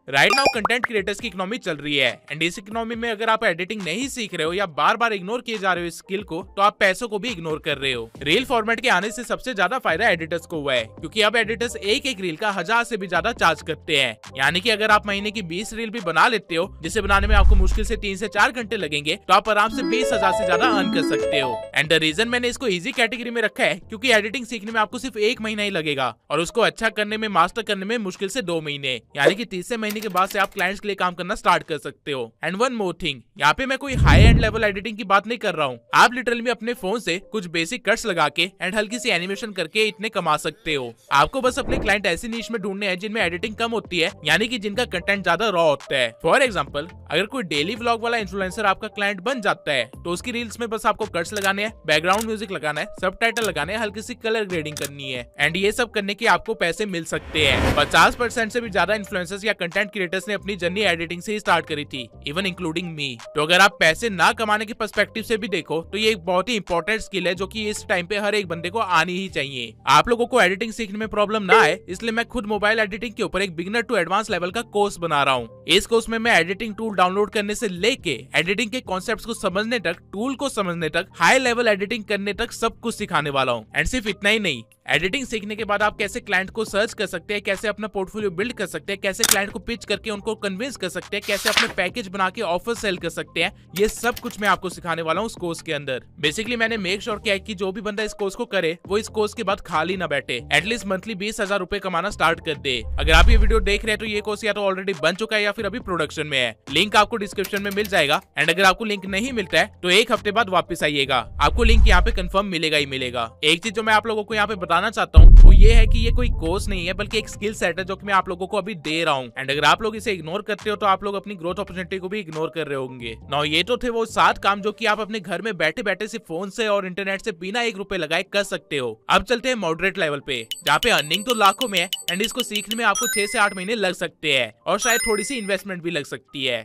A: Right now content creators की इकोनॉमी चल रही है, एंड इस इकोनॉमी में अगर आप एडिटिंग नहीं सीख रहे हो या बार बार इग्नोर किए जा रहे हो इस स्किल को, तो आप पैसों को भी इग्नोर कर रहे हो। रील फॉर्मेट के आने से सबसे ज्यादा फायदा एडिटर्स को हुआ है, क्योंकि अब एडिटर्स एक एक रील का 1000 से भी ज्यादा चार्ज करते हैं। यानी कि अगर आप महीने की 20 रील भी बना लेते हो, जिसे बनाने में आपको मुश्किल से 3 से 4 घंटे लगेंगे, तो आप आराम से 20,000 से ज्यादा अर्न कर सकते हो। एंड द रीजन मैंने इसको इजी कैटेगरी में रखा है, क्योंकि एडिटिंग सीखने में आपको सिर्फ 1 महीना ही लगेगा और उसको अच्छा करने में, मास्टर करने में मुश्किल से 2 महीने। यानी कि तीसरे महीने के बाद से आप क्लाइंट के लिए काम करना स्टार्ट कर सकते हो। एंड वन मोर थिंग, यहाँ पे मैं कोई हाई एंड लेवल एडिटिंग की बात नहीं कर रहा हूँ। आप लिटरली अपने फोन से कुछ बेसिक कट्स लगा के एंड हल्की सी एनिमेशन करके इतने कमा सकते हो। आपको बस अपने क्लाइंट ऐसी नीश में ढूंढने हैं जिनमें एडिटिंग कम होती है, यानी कि जिनका कंटेंट ज्यादा रॉ होता है। फॉर एग्जाम्पल, अगर कोई डेली व्लॉग वाला इन्फ्लुएंसर आपका क्लाइंट बन जाता है तो उसकी रील्स में बस आपको कट्स लगाने हैं, बैकग्राउंड म्यूजिक लगाना है, सबटाइटल लगाने हैं, हल्की सी कलर ग्रेडिंग करनी है, एंड ये सब करने के आपको पैसे मिल सकते हैं। 50% से भी ज्यादा इन्फ्लुएंसर्स या कंटेंट क्रिएटर्स ने अपनी जर्नी एडिटिंग से स्टार्ट करी थी, इवन इंक्लूडिंग मी। तो अगर आप पैसे ना कमाने के पर्सपेक्टिव से भी देखो तो ये एक बहुत ही इंपॉर्टेंट स्किल है, जो कि इस टाइम पे हर एक बंदे को आनी ही चाहिए। आप लोगों को एडिटिंग सीखने में प्रॉब्लम ना आए, इसलिए मैं खुद मोबाइल एडिटिंग के ऊपर एक बिगिनर टू एडवांस लेवल का कोर्स बना रहा हूँ। इस कोर्स में मैं एडिटिंग टूल डाउनलोड करने से लेके एडिटिंग के कॉन्सेप्ट्स को समझने तक, टूल को समझने तक, हाई लेवल एडिटिंग करने तक सब कुछ सिखाने वाला हूँ। एंड सिर्फ इतना ही नहीं, एडिटिंग सीखने के बाद आप कैसे क्लाइंट को सर्च कर सकते हैं, कैसे अपना पोर्टफोलियो बिल्ड कर सकते हैं, कैसे क्लाइंट को पिच करके उनको कन्विंस कर सकते हैं, कैसे अपने पैकेज बना के ऑफर सेल कर सकते हैं, ये सब कुछ मैं आपको सिखाने वाला हूँ उस कोर्स के अंदर। बेसिकली मैंने मेक श्योर किया है कि जो भी बंदा इस कोर्स को करे वो इस कोर्स के बाद खाली ना बैठे, एटलीस्ट मंथली 20,000 रुपए कमाना स्टार्ट कर दे। अगर आप ये वीडियो देख रहे हैं तो ये कोर्स या तो ऑलरेडी बन चुका है या फिर अभी प्रोडक्शन में है। लिंक आपको डिस्क्रिप्शन में मिल जाएगा। एंड अगर आपको लिंक नहीं मिलता है तो 1 हफ्ते बाद वापस आइएगा, आपको लिंक यहाँ पे कंफर्म मिलेगा ही मिलेगा। एक चीज जो मैं आप लोगों को यहाँ पे बताना चाहता हूँ वो ये है कि ये कोई कोर्स नहीं है, बल्कि एक स्किल सेट है जो कि मैं आप लोगों को अभी दे रहा हूँ। एंड अगर आप लोग इसे इग्नोर करते हो तो आप लोग अपनी ग्रोथ अपॉर्चुनिटी को भी इग्नोर कर रहे होंगे। नाउ ये तो थे वो 7 काम जो कि आप अपने घर में बैठे बैठे सिर्फ फोन से और इंटरनेट से बिना 1 रुपए लगाए कर सकते हो। अब चलते हैं मॉडरेट लेवल पे, जहाँ पे अर्निंग तो लाखों में है एंड इसको सीखने में आपको 6 से 8 महीने लग सकते हैं और शायद थोड़ी सी इन्वेस्टमेंट भी लग सकती है।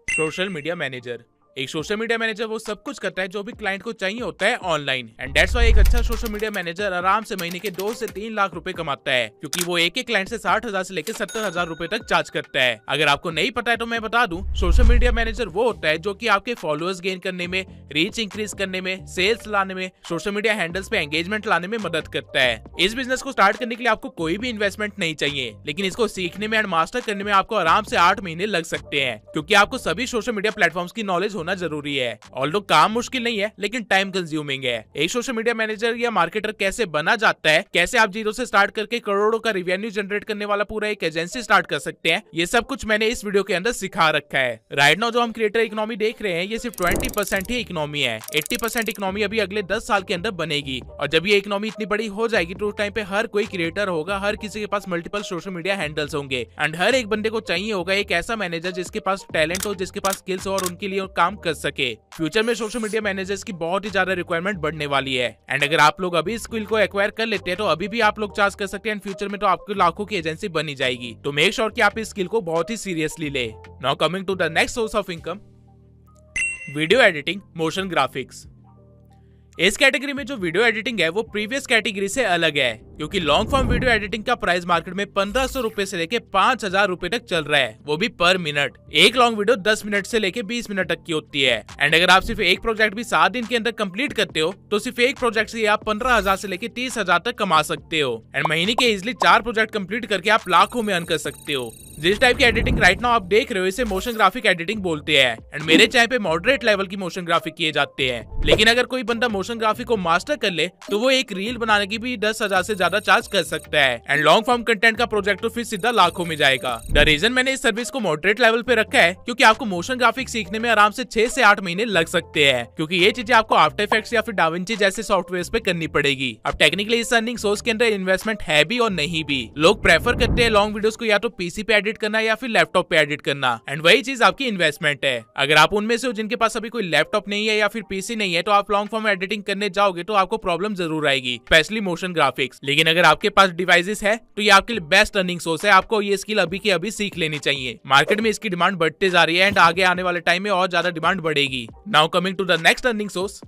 A: Social media manager. एक सोशल मीडिया मैनेजर वो सब कुछ करता है जो भी क्लाइंट को चाहिए होता है ऑनलाइन। एंड दैट्स व्हाई एक अच्छा सोशल मीडिया मैनेजर आराम से महीने के 2 से 3 लाख रुपए कमाता है, क्योंकि वो एक क्लाइंट से 60,000 से लेकर 70,000 रुपए तक चार्ज करता है। अगर आपको नहीं पता है तो मैं बता दूं, सोशल मीडिया मैनेजर वो होता है जो कि आपके फॉलोअर्स गेन करने में, रीच इंक्रीज करने में, सेल्स लाने में, सोशल मीडिया हैंडल्स पे एंगेजमेंट लाने में मदद करता है। इस बिजनेस को स्टार्ट करने के लिए आपको कोई भी इन्वेस्टमेंट नहीं चाहिए, लेकिन इसको सीखने में एंड मास्टर करने में आपको आराम से 8 महीने लग सकते हैं, क्योंकि आपको सभी सोशल मीडिया प्लेटफॉर्म्स की नॉलेज होना होना जरूरी है। ऑल्दो काम मुश्किल नहीं है लेकिन टाइम कंज्यूमिंग है। एक सोशल मीडिया मैनेजर या मार्केटर कैसे बना जाता है, कैसे आप जीरो से स्टार्ट करके करोड़ों का रेवेन्यू जनरेट करने वाला पूरा एक एजेंसी स्टार्ट कर सकते हैं, ये सब कुछ मैंने इस वीडियो के अंदर सिखा रखा है। राइट नाउ जो हम क्रिएटर इकोनॉमी देख रहे हैं ये सिर्फ 20% ही इकोनॉमी है। 80% इकोनॉमी अभी अगले 10 साल के अंदर बनेगी और जब ये इकोनॉमी इतनी बड़ी हो जाएगी तो उस टाइम पे हर कोई क्रिएटर होगा, हर किसी के पास मल्टीपल सोशल मीडिया हैंडल्स होंगे एंड हर एक बंदे को चाहिए होगा एक ऐसा मैनेजर जिसके पास टैलेंट हो, जिसके पास स्किल्स हो और उनके लिए काम कर सके। फ्यूचर में सोशल मीडिया मैनेजर्स की बहुत ही ज्यादा रिक्वायरमेंट बढ़ने वाली है एंड अगर आप लोग अभी स्किल को एक्वायर कर लेते हैं तो अभी भी आप लोग चार्ज कर सकते हैं एंड फ्यूचर में तो आपको लाखों की एजेंसी बनी जाएगी। तो मेक श्योर कि आप इस स्किल को बहुत ही सीरियसली ले। Now coming to the next source of income, video editing, motion graphics. इस कैटेगरी में जो वीडियो एडिटिंग है वो प्रीवियस कैटेगरी से अलग है क्योंकि लॉन्ग फॉर्म वीडियो एडिटिंग का प्राइस मार्केट में 1500 रुपए से लेके 5000 रुपए तक चल रहा है, वो भी पर मिनट। एक लॉन्ग वीडियो 10 मिनट से लेके 20 मिनट तक की होती है एंड अगर आप सिर्फ एक प्रोजेक्ट भी 7 दिन के अंदर कंप्लीट करते हो तो सिर्फ एक प्रोजेक्ट से आप 15,000 से लेके 30,000 तक कमा सकते हो एंड महीने के इजिली 4 प्रोजेक्ट कंप्लीट करके आप लाखों में अर्न कर सकते हो। जिस टाइप की एडिटिंग राइट नाउ आप देख रहे हो इसे मोशन ग्राफिक एडिटिंग बोलते हैं एंड मेरे चैनल पे मॉडरेट लेवल की मोशन ग्राफिक किए जाते हैं। लेकिन अगर कोई बंदा मोशन ग्राफिक को मास्टर कर ले तो वो एक रील बनाने की भी 10,000 से ज्यादा चार्ज कर सकता है एंड लॉन्ग फॉर्म कंटेंट का प्रोजेक्ट तो फिर सीधा लाखों में जाएगा। द रीजन मैंने इस सर्विस को मॉडरेट लेवल पे रखा है क्योंकि आपको मोशन ग्राफिक सीखने में आराम से 6 से 8 महीने लग सकते हैं क्योंकि ये चीजें आपको आफ्टर इफेक्ट्स या फिर डाविंची जैसे सॉफ्टवेयर पे करनी पड़ेगी। अब टेक्निकली इस अर्निंग सोर्स के अंदर इन्वेस्टमेंट है भी और नहीं भी। लोग प्रेफर करते हैं लॉन्ग वीडियोस को या तो पीसी पे एडिट करना या फिर लैपटॉप पे एडिट करना एंड वही चीज आपकी इन्वेस्टमेंट है। अगर आप उनमें से हो जिनके पास अभी कोई लैपटॉप नहीं है या फिर पीसी नहीं है तो आप लॉन्ग फॉर्म एडिटिंग करने जाओगे तो आपको प्रॉब्लम जरूर आएगी, स्पेशली मोशन ग्राफिक्स। लेकिन अगर आपके पास डिवाइसेस है तो ये आपके लिए बेस्ट अर्निंग सोर्स है। आपको ये स्किल अभी के अभी सीख लेनी चाहिए। मार्केट में इसकी डिमांड बढ़ते जा रही है एंड आगे आने वाले टाइम में और ज्यादा डिमांड बढ़ेगी। Now coming to the next earning source,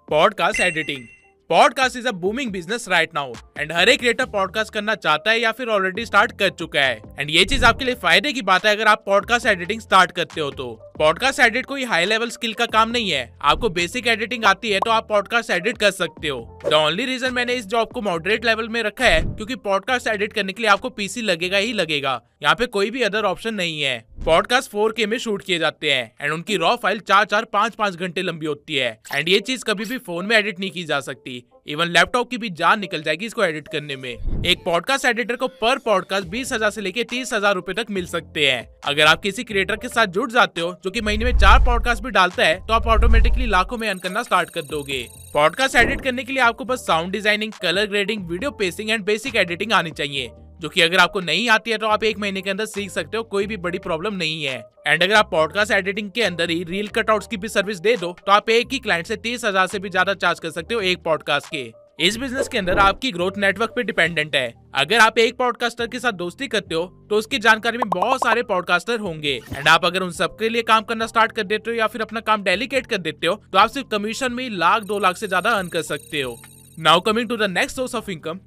A: podcast editing. Podcast is a booming business right now and हर एक क्रिएटर पॉडकास्ट करना चाहता है या फिर ऑलरेडी स्टार्ट कर चुका है एंड ये चीज आपके लिए फायदे की बात है अगर आप पॉडकास्ट एडिटिंग स्टार्ट करते हो तो। पॉडकास्ट एडिट कोई हाई लेवल स्किल का काम नहीं है। आपको बेसिक एडिटिंग आती है तो आप पॉडकास्ट एडिट कर सकते हो। द ओनली रीजन मैंने इस जॉब को मॉडरेट लेवल में रखा है क्योंकि पॉडकास्ट एडिट करने के लिए आपको पीसी लगेगा ही लगेगा, यहाँ पे कोई भी अदर ऑप्शन नहीं है। पॉडकास्ट 4K में शूट किए जाते हैं एंड उनकी रॉ फाइल 4-5 घंटे लंबी होती है एंड ये चीज कभी भी फोन में एडिट नहीं की जा सकती। इवन लैपटॉप की भी जान निकल जाएगी इसको एडिट करने में। एक पॉडकास्ट एडिटर को पर पॉडकास्ट 20,000 से लेके 30,000 रुपए तक मिल सकते हैं। अगर आप किसी क्रिएटर के साथ जुड़ जाते हो जो कि महीने में 4 पॉडकास्ट भी डालता है तो आप ऑटोमेटिकली लाखों में अर्न करना स्टार्ट कर दोगे। पॉडकास्ट एडिट करने के लिए आपको बस sound designing, colour grading, video pacing and basic editing आनी चाहिए, जो कि अगर आपको नहीं आती है तो आप 1 महीने के अंदर सीख सकते हो, कोई भी बड़ी प्रॉब्लम नहीं है। एंड अगर आप पॉडकास्ट एडिटिंग के अंदर ही रील कटआउट्स की भी सर्विस दे दो तो आप एक ही क्लाइंट से 30,000 से भी ज्यादा चार्ज कर सकते हो एक पॉडकास्ट के। इस बिजनेस के अंदर आपकी ग्रोथ नेटवर्क पे डिपेंडेंट है। अगर आप एक पॉडकास्टर के साथ दोस्ती करते हो तो उसकी जानकारी में बहुत सारे पॉडकास्टर होंगे एंड आप अगर उन सबके लिए काम करना स्टार्ट कर देते हो या फिर अपना काम डेलीकेट कर देते हो तो आप सिर्फ कमीशन में 1-2 लाख से ज्यादा अर्न कर सकते हो। Now coming to the next source of income,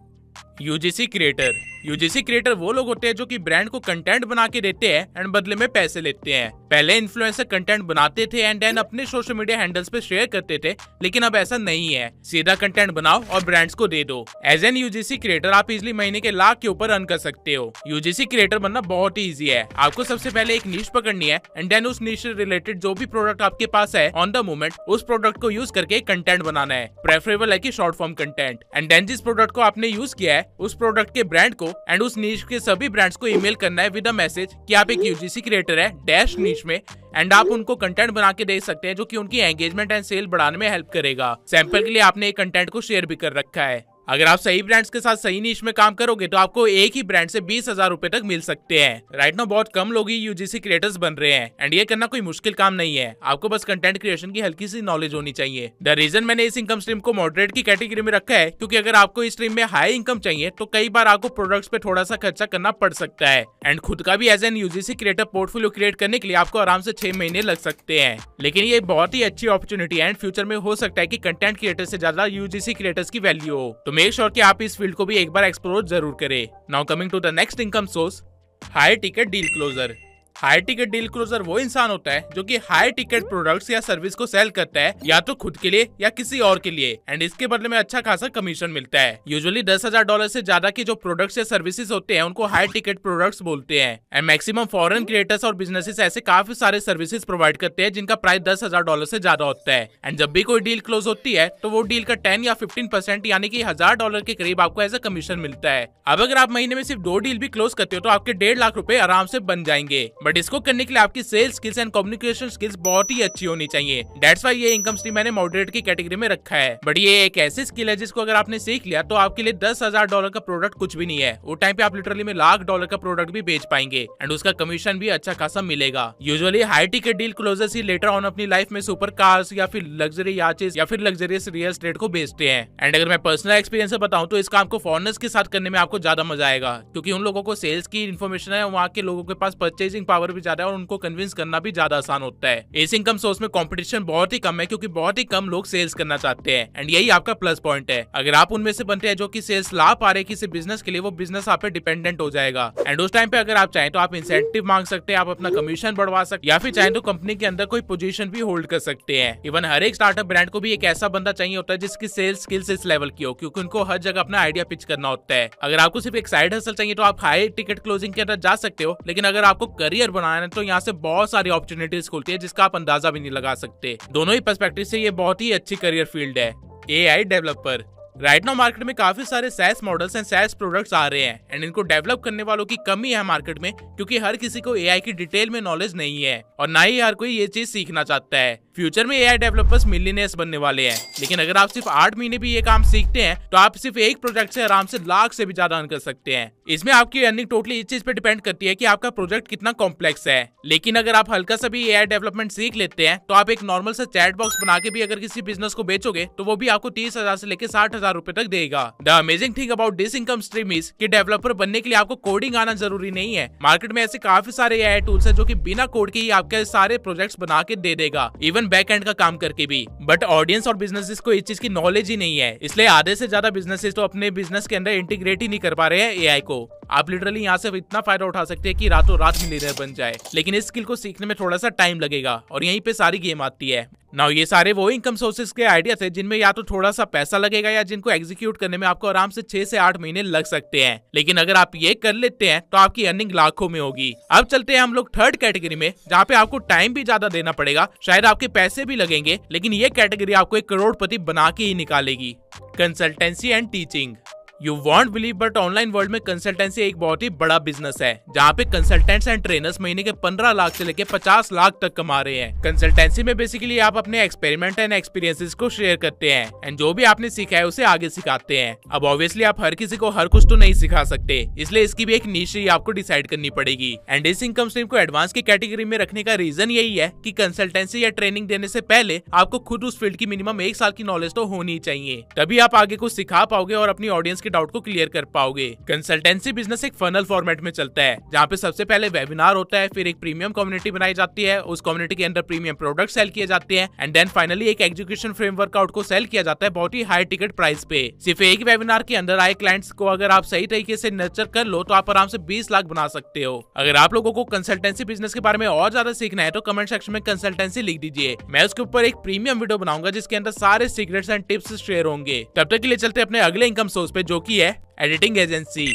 A: UGC creator. UGC creator वो लोग होते हैं जो कि ब्रांड को कंटेंट बना के देते हैं एंड बदले में पैसे लेते हैं। पहले इन्फ्लुएंसर कंटेंट बनाते थे एंड देन अपने सोशल मीडिया हैंडल्स पे शेयर करते थे, लेकिन अब ऐसा नहीं है। सीधा कंटेंट बनाओ और ब्रांड्स को दे दो। एज एन यूजीसी क्रिएटर आप इजिली महीने के लाख के ऊपर अर्न कर सकते हो। यूजीसी क्रिएटर बनना बहुत ही ईजी है। आपको सबसे पहले एक नीश पकड़नी है एंड देन उस नीश से रिलेटेड जो भी प्रोडक्ट आपके पास है ऑन द मोमेंट उस प्रोडक्ट को यूज करके कंटेंट बनाना है। प्रेफरेबल है कि short form content and then जिस प्रोडक्ट को आपने यूज किया है उस प्रोडक्ट के ब्रांड को एंड उस नीश के सभी ब्रांड्स को ईमेल करना है विद अ मैसेज कि आप एक यूजीसी क्रिएटर है डैश नीश में एंड आप उनको कंटेंट बना के दे सकते हैं जो कि उनकी एंगेजमेंट एंड सेल बढ़ाने में हेल्प करेगा। सैंपल के लिए आपने एक कंटेंट को शेयर भी कर रखा है। अगर आप सही ब्रांड्स के साथ सही नीश में काम करोगे तो आपको एक ही ब्रांड से 20,000 रुपए तक मिल सकते हैं। राइट नाउ बहुत कम लोग ही यूजीसी क्रिएटर्स बन रहे हैं एंड ये करना कोई मुश्किल काम नहीं है। आपको बस कंटेंट क्रिएशन की हल्की सी नॉलेज होनी चाहिए। द रीजन मैंने इस इनकम स्ट्रीम को मॉडरेट की कैटेगरी में रखा है क्योंकि अगर आपको इस स्ट्रीम में हाई इनकम चाहिए तो कई बार आपको प्रोडक्ट्स पे थोड़ा सा खर्चा करना पड़ सकता है एंड खुद का भी as an UGC creator portfolio create करने के लिए आपको आराम से 6 महीने लग सकते हैं। लेकिन ये बहुत ही अच्छी अपॉर्चुनिटी है एंड फ्यूचर में हो सकता है कि कंटेंट क्रिएटर से ज्यादा यूजीसी क्रिएटर्स की वैल्यू हो। तो मेक श्योर कि आप इस फील्ड को भी एक बार एक्सप्लोर जरूर करें। Now coming to the next income source, high ticket deal closer. High ticket deal closer वो इंसान होता है जो कि हाई टिकट प्रोडक्ट्स या सर्विस को सेल करता है, या तो खुद के लिए या किसी और के लिए, एंड इसके बदले में अच्छा खासा कमीशन मिलता है। यूजुअली $10,000 से ज्यादा के जो प्रोडक्ट्स या सर्विसेज होते हैं उनको हाई टिकट प्रोडक्ट्स बोलते हैं। एंड मैक्सिमम फॉरेन क्रिएटर्स और बिजनेसेस ऐसे काफी सारे सर्विसेज प्रोवाइड करते हैं जिनका प्राइस $10,000 से ज्यादा होता है। एंड जब भी कोई डील क्लोज होती है तो वो डील का 10 या 15% यानी कि $1,000 के करीब आपको एज अ कमीशन मिलता है। अब अगर आप महीने में सिर्फ 2 डील भी क्लोज करते हो तो आपके 1.5 लाख रुपए आराम से बन जाएंगे। बट इसको करने के लिए आपकी sales skills and communication skills बहुत ही अच्छी होनी चाहिए। दैट्स व्हाई ये इनकम स्ट्रीम मैंने मॉडरेट की कैटेगरी में रखा है। बट ये एक ऐसी स्किल है जिसको अगर आपने सीख लिया तो आपके लिए $10,000 का प्रोडक्ट कुछ भी नहीं है। वो टाइम पे आप लिटरली में $1,00,000 का प्रोडक्ट भी बेच पाएंगे एंड उसका कमीशन भी अच्छा खासा मिलेगा। Usually high ticket deal closures he later on अपनी लाइफ में सुपर कार्स या फिर लग्जरी याचेस या फिर लग्जरियस रियल एस्टेट को बेचते हैं। एंड अगर मैं पर्सनल एक्सपीरियंस से बताऊं तो इस काम को फॉरेनर्स के साथ करने में आपको ज्यादा मजा आएगा, क्योंकि उन लोगों को सेल्स की इन्फॉर्मेशन है, वहाँ के लोगों के पास परचेजिंग पावर भी ज्यादा है और उनको कन्विंस करना भी ज्यादा आसान होता है। इस इनकम सोर्स में कंपटीशन बहुत ही कम है क्योंकि बहुत ही कम लोग सेल्स करना चाहते हैं एंड यही आपका प्लस पॉइंट है। अगर आप उनमें से बनते हैं जो कि सेल्स ला पा रहे किसी बिजनेस के लिए, वो बिजनेस आप पे डिपेंडेंट हो जाएगा। एंड उस टाइम पे अगर आप चाहें तो आप इंसेंटिव मांग सकते हैं, आप अपना कमीशन बढ़वा सकते हैं, या फिर चाहें तो कंपनी के अंदर कोई पोजीशन भी होल्ड कर सकते हैं। इवन हर एक स्टार्टअप ब्रांड को भी एक ऐसा बंदा चाहिए होता है जिसकी सेल्स स्किल्स इस लेवल की हो, क्योंकि उनको हर जगह अपना आइडिया पिच करना होता है। अगर आपको सिर्फ एक साइड हसल चाहिए तो आप हाई टिकट क्लोजिंग के अंदर जा सकते हो, लेकिन अगर आपको करियर बनाना है तो यहाँ से बहुत सारी अपॉर्चुनिटीज खुलती है जिसका आप अंदाजा भी नहीं लगा सकते। दोनों ही पर्सपेक्टिव से ये बहुत ही अच्छी करियर फील्ड है। AI developer. Right now market में काफी सारे SaaS models and SaaS products आ रहे हैं एंड इनको डेवलप करने वालों की कमी है मार्केट में, क्योंकि हर किसी को एआई की डिटेल में नॉलेज नहीं है और ना ही हर कोई ये चीज सीखना चाहता है। फ्यूचर में एआई डेवलपर्स मिलियनेयर्स बनने वाले हैं, लेकिन अगर आप सिर्फ 8 महीने भी ये काम सीखते हैं तो आप सिर्फ एक प्रोजेक्ट से आराम से लाख से भी ज्यादा अर्न कर सकते हैं। इसमें आपकी अर्निंग टोटली इस चीज पे डिपेंड करती है कि आपका प्रोजेक्ट कितना कॉम्प्लेक्स है। लेकिन अगर आप हल्का सा भी एआई डेवलपमेंट सीख लेते हैं तो आप एक नॉर्मल सा चैट बॉक्स बना के भी अगर किसी बिजनेस को बेचोगे तो वो भी आपको 30,000 से लेकर 60,000 रुपए तक देगा। The amazing thing about this income stream is कि डेवलपर बनने के लिए आपको कोडिंग आना जरूरी नहीं है। मार्केट में ऐसे काफी सारे एआई टूल्स है जो कि बिना कोड के ही आपके सारे प्रोजेक्ट्स बना के दे देगा, इवन बैक एंड का काम करके भी। बट ऑडियंस और बिजनेसेस को इस चीज की नॉलेज ही नहीं है, इसलिए आधे से ज्यादा बिजनेसेस तो अपने बिजनेस के अंदर इंटीग्रेट ही नहीं कर पा रहे हैं एआई को। आप लिटरली यहाँ से इतना फायदा उठा सकते हैं कि रातों रात मिलियनेयर बन जाए, लेकिन इस स्किल को सीखने में थोड़ा सा टाइम लगेगा और यहीं पे सारी गेम आती है। नाउ ये सारे वो इनकम सोर्सेज के आइडिया थे जिनमें या तो थोड़ा सा पैसा लगेगा या जिनको एग्जीक्यूट करने में आपको आराम से 6 से 8 महीने लग सकते हैं, लेकिन अगर आप ये कर लेते हैं तो आपकी अर्निंग लाखों में होगी। अब चलते हैं हम लोग थर्ड कैटेगरी में, जहाँ पे आपको टाइम भी ज्यादा देना पड़ेगा, शायद आपके पैसे भी लगेंगे, लेकिन ये कैटेगरी आपको एक करोड़पति बना के ही निकालेगी। Consultancy and teaching. You won't believe but online world में कंसल्टेंसी एक बहुत ही बड़ा बिजनेस है, जहाँ पे कंसल्टेंट्स एंड ट्रेनर्स महीने के 15 लाख से लेके 50 लाख तक कमा रहे हैं। कंसल्टेंसी में बेसिकली आप अपने एक्सपेरिमेंट एंड एक्सपीरियंसेस को शेयर करते हैं एंड जो भी आपने सीखा है उसे आगे सिखाते हैं। अब ऑब्वियसली आप हर किसी को हर कुछ तो नहीं सिखा सकते, इसलिए इसकी भी एक नीश आपको डिसाइड करनी पड़ेगी। एंड इस इनकम स्ट्रीम को एडवांस की कैटेगरी में रखने का रीजन यही है कि कंसल्टेंसी या ट्रेनिंग देने से पहले आपको खुद उस फील्ड की मिनिमम 1 साल की नॉलेज तो होनी चाहिए, तभी आप आगे कुछ सिखा पाओगे और अपनी ऑडियंस के डाउट को क्लियर कर पाओगे। कंसल्टेंसी बिजनेस एक फनल फॉर्मेट में चलता है, जहाँ पे सबसे पहले वेबिनार होता है, फिर एक प्रीमियम कम्युनिटी बनाई जाती है, उस कम्युनिटी के अंदर प्रीमियम प्रोडक्ट सेल किए जाते हैं एंड देन फाइनली एक एजुकेशन फ्रेमवर्क आउट को सेल किया जाता है बहुत ही हाई टिकट प्राइस पे। सिर्फ एक वेबिनार के अंदर आए क्लाइंट्स को अगर आप सही तरीके से नर्चर कर लो तो आप आराम से 20 लाख बना सकते हो। अगर आप लोगों को कंसल्टेंसी बिजनेस के बारे में और ज्यादा सीखना है तो कमेंट सेक्शन में कंसल्टेंसी लिख दीजिए, मैं उसके ऊपर एक प्रीमियम वीडियो बनाऊंगा जिसके अंदर सारे सीक्रेट्स एंड टिप्स शेयर होंगे। तब तक के लिए चलते अपने अगले इनकम सोर्स पे, जो की है एडिटिंग एजेंसी।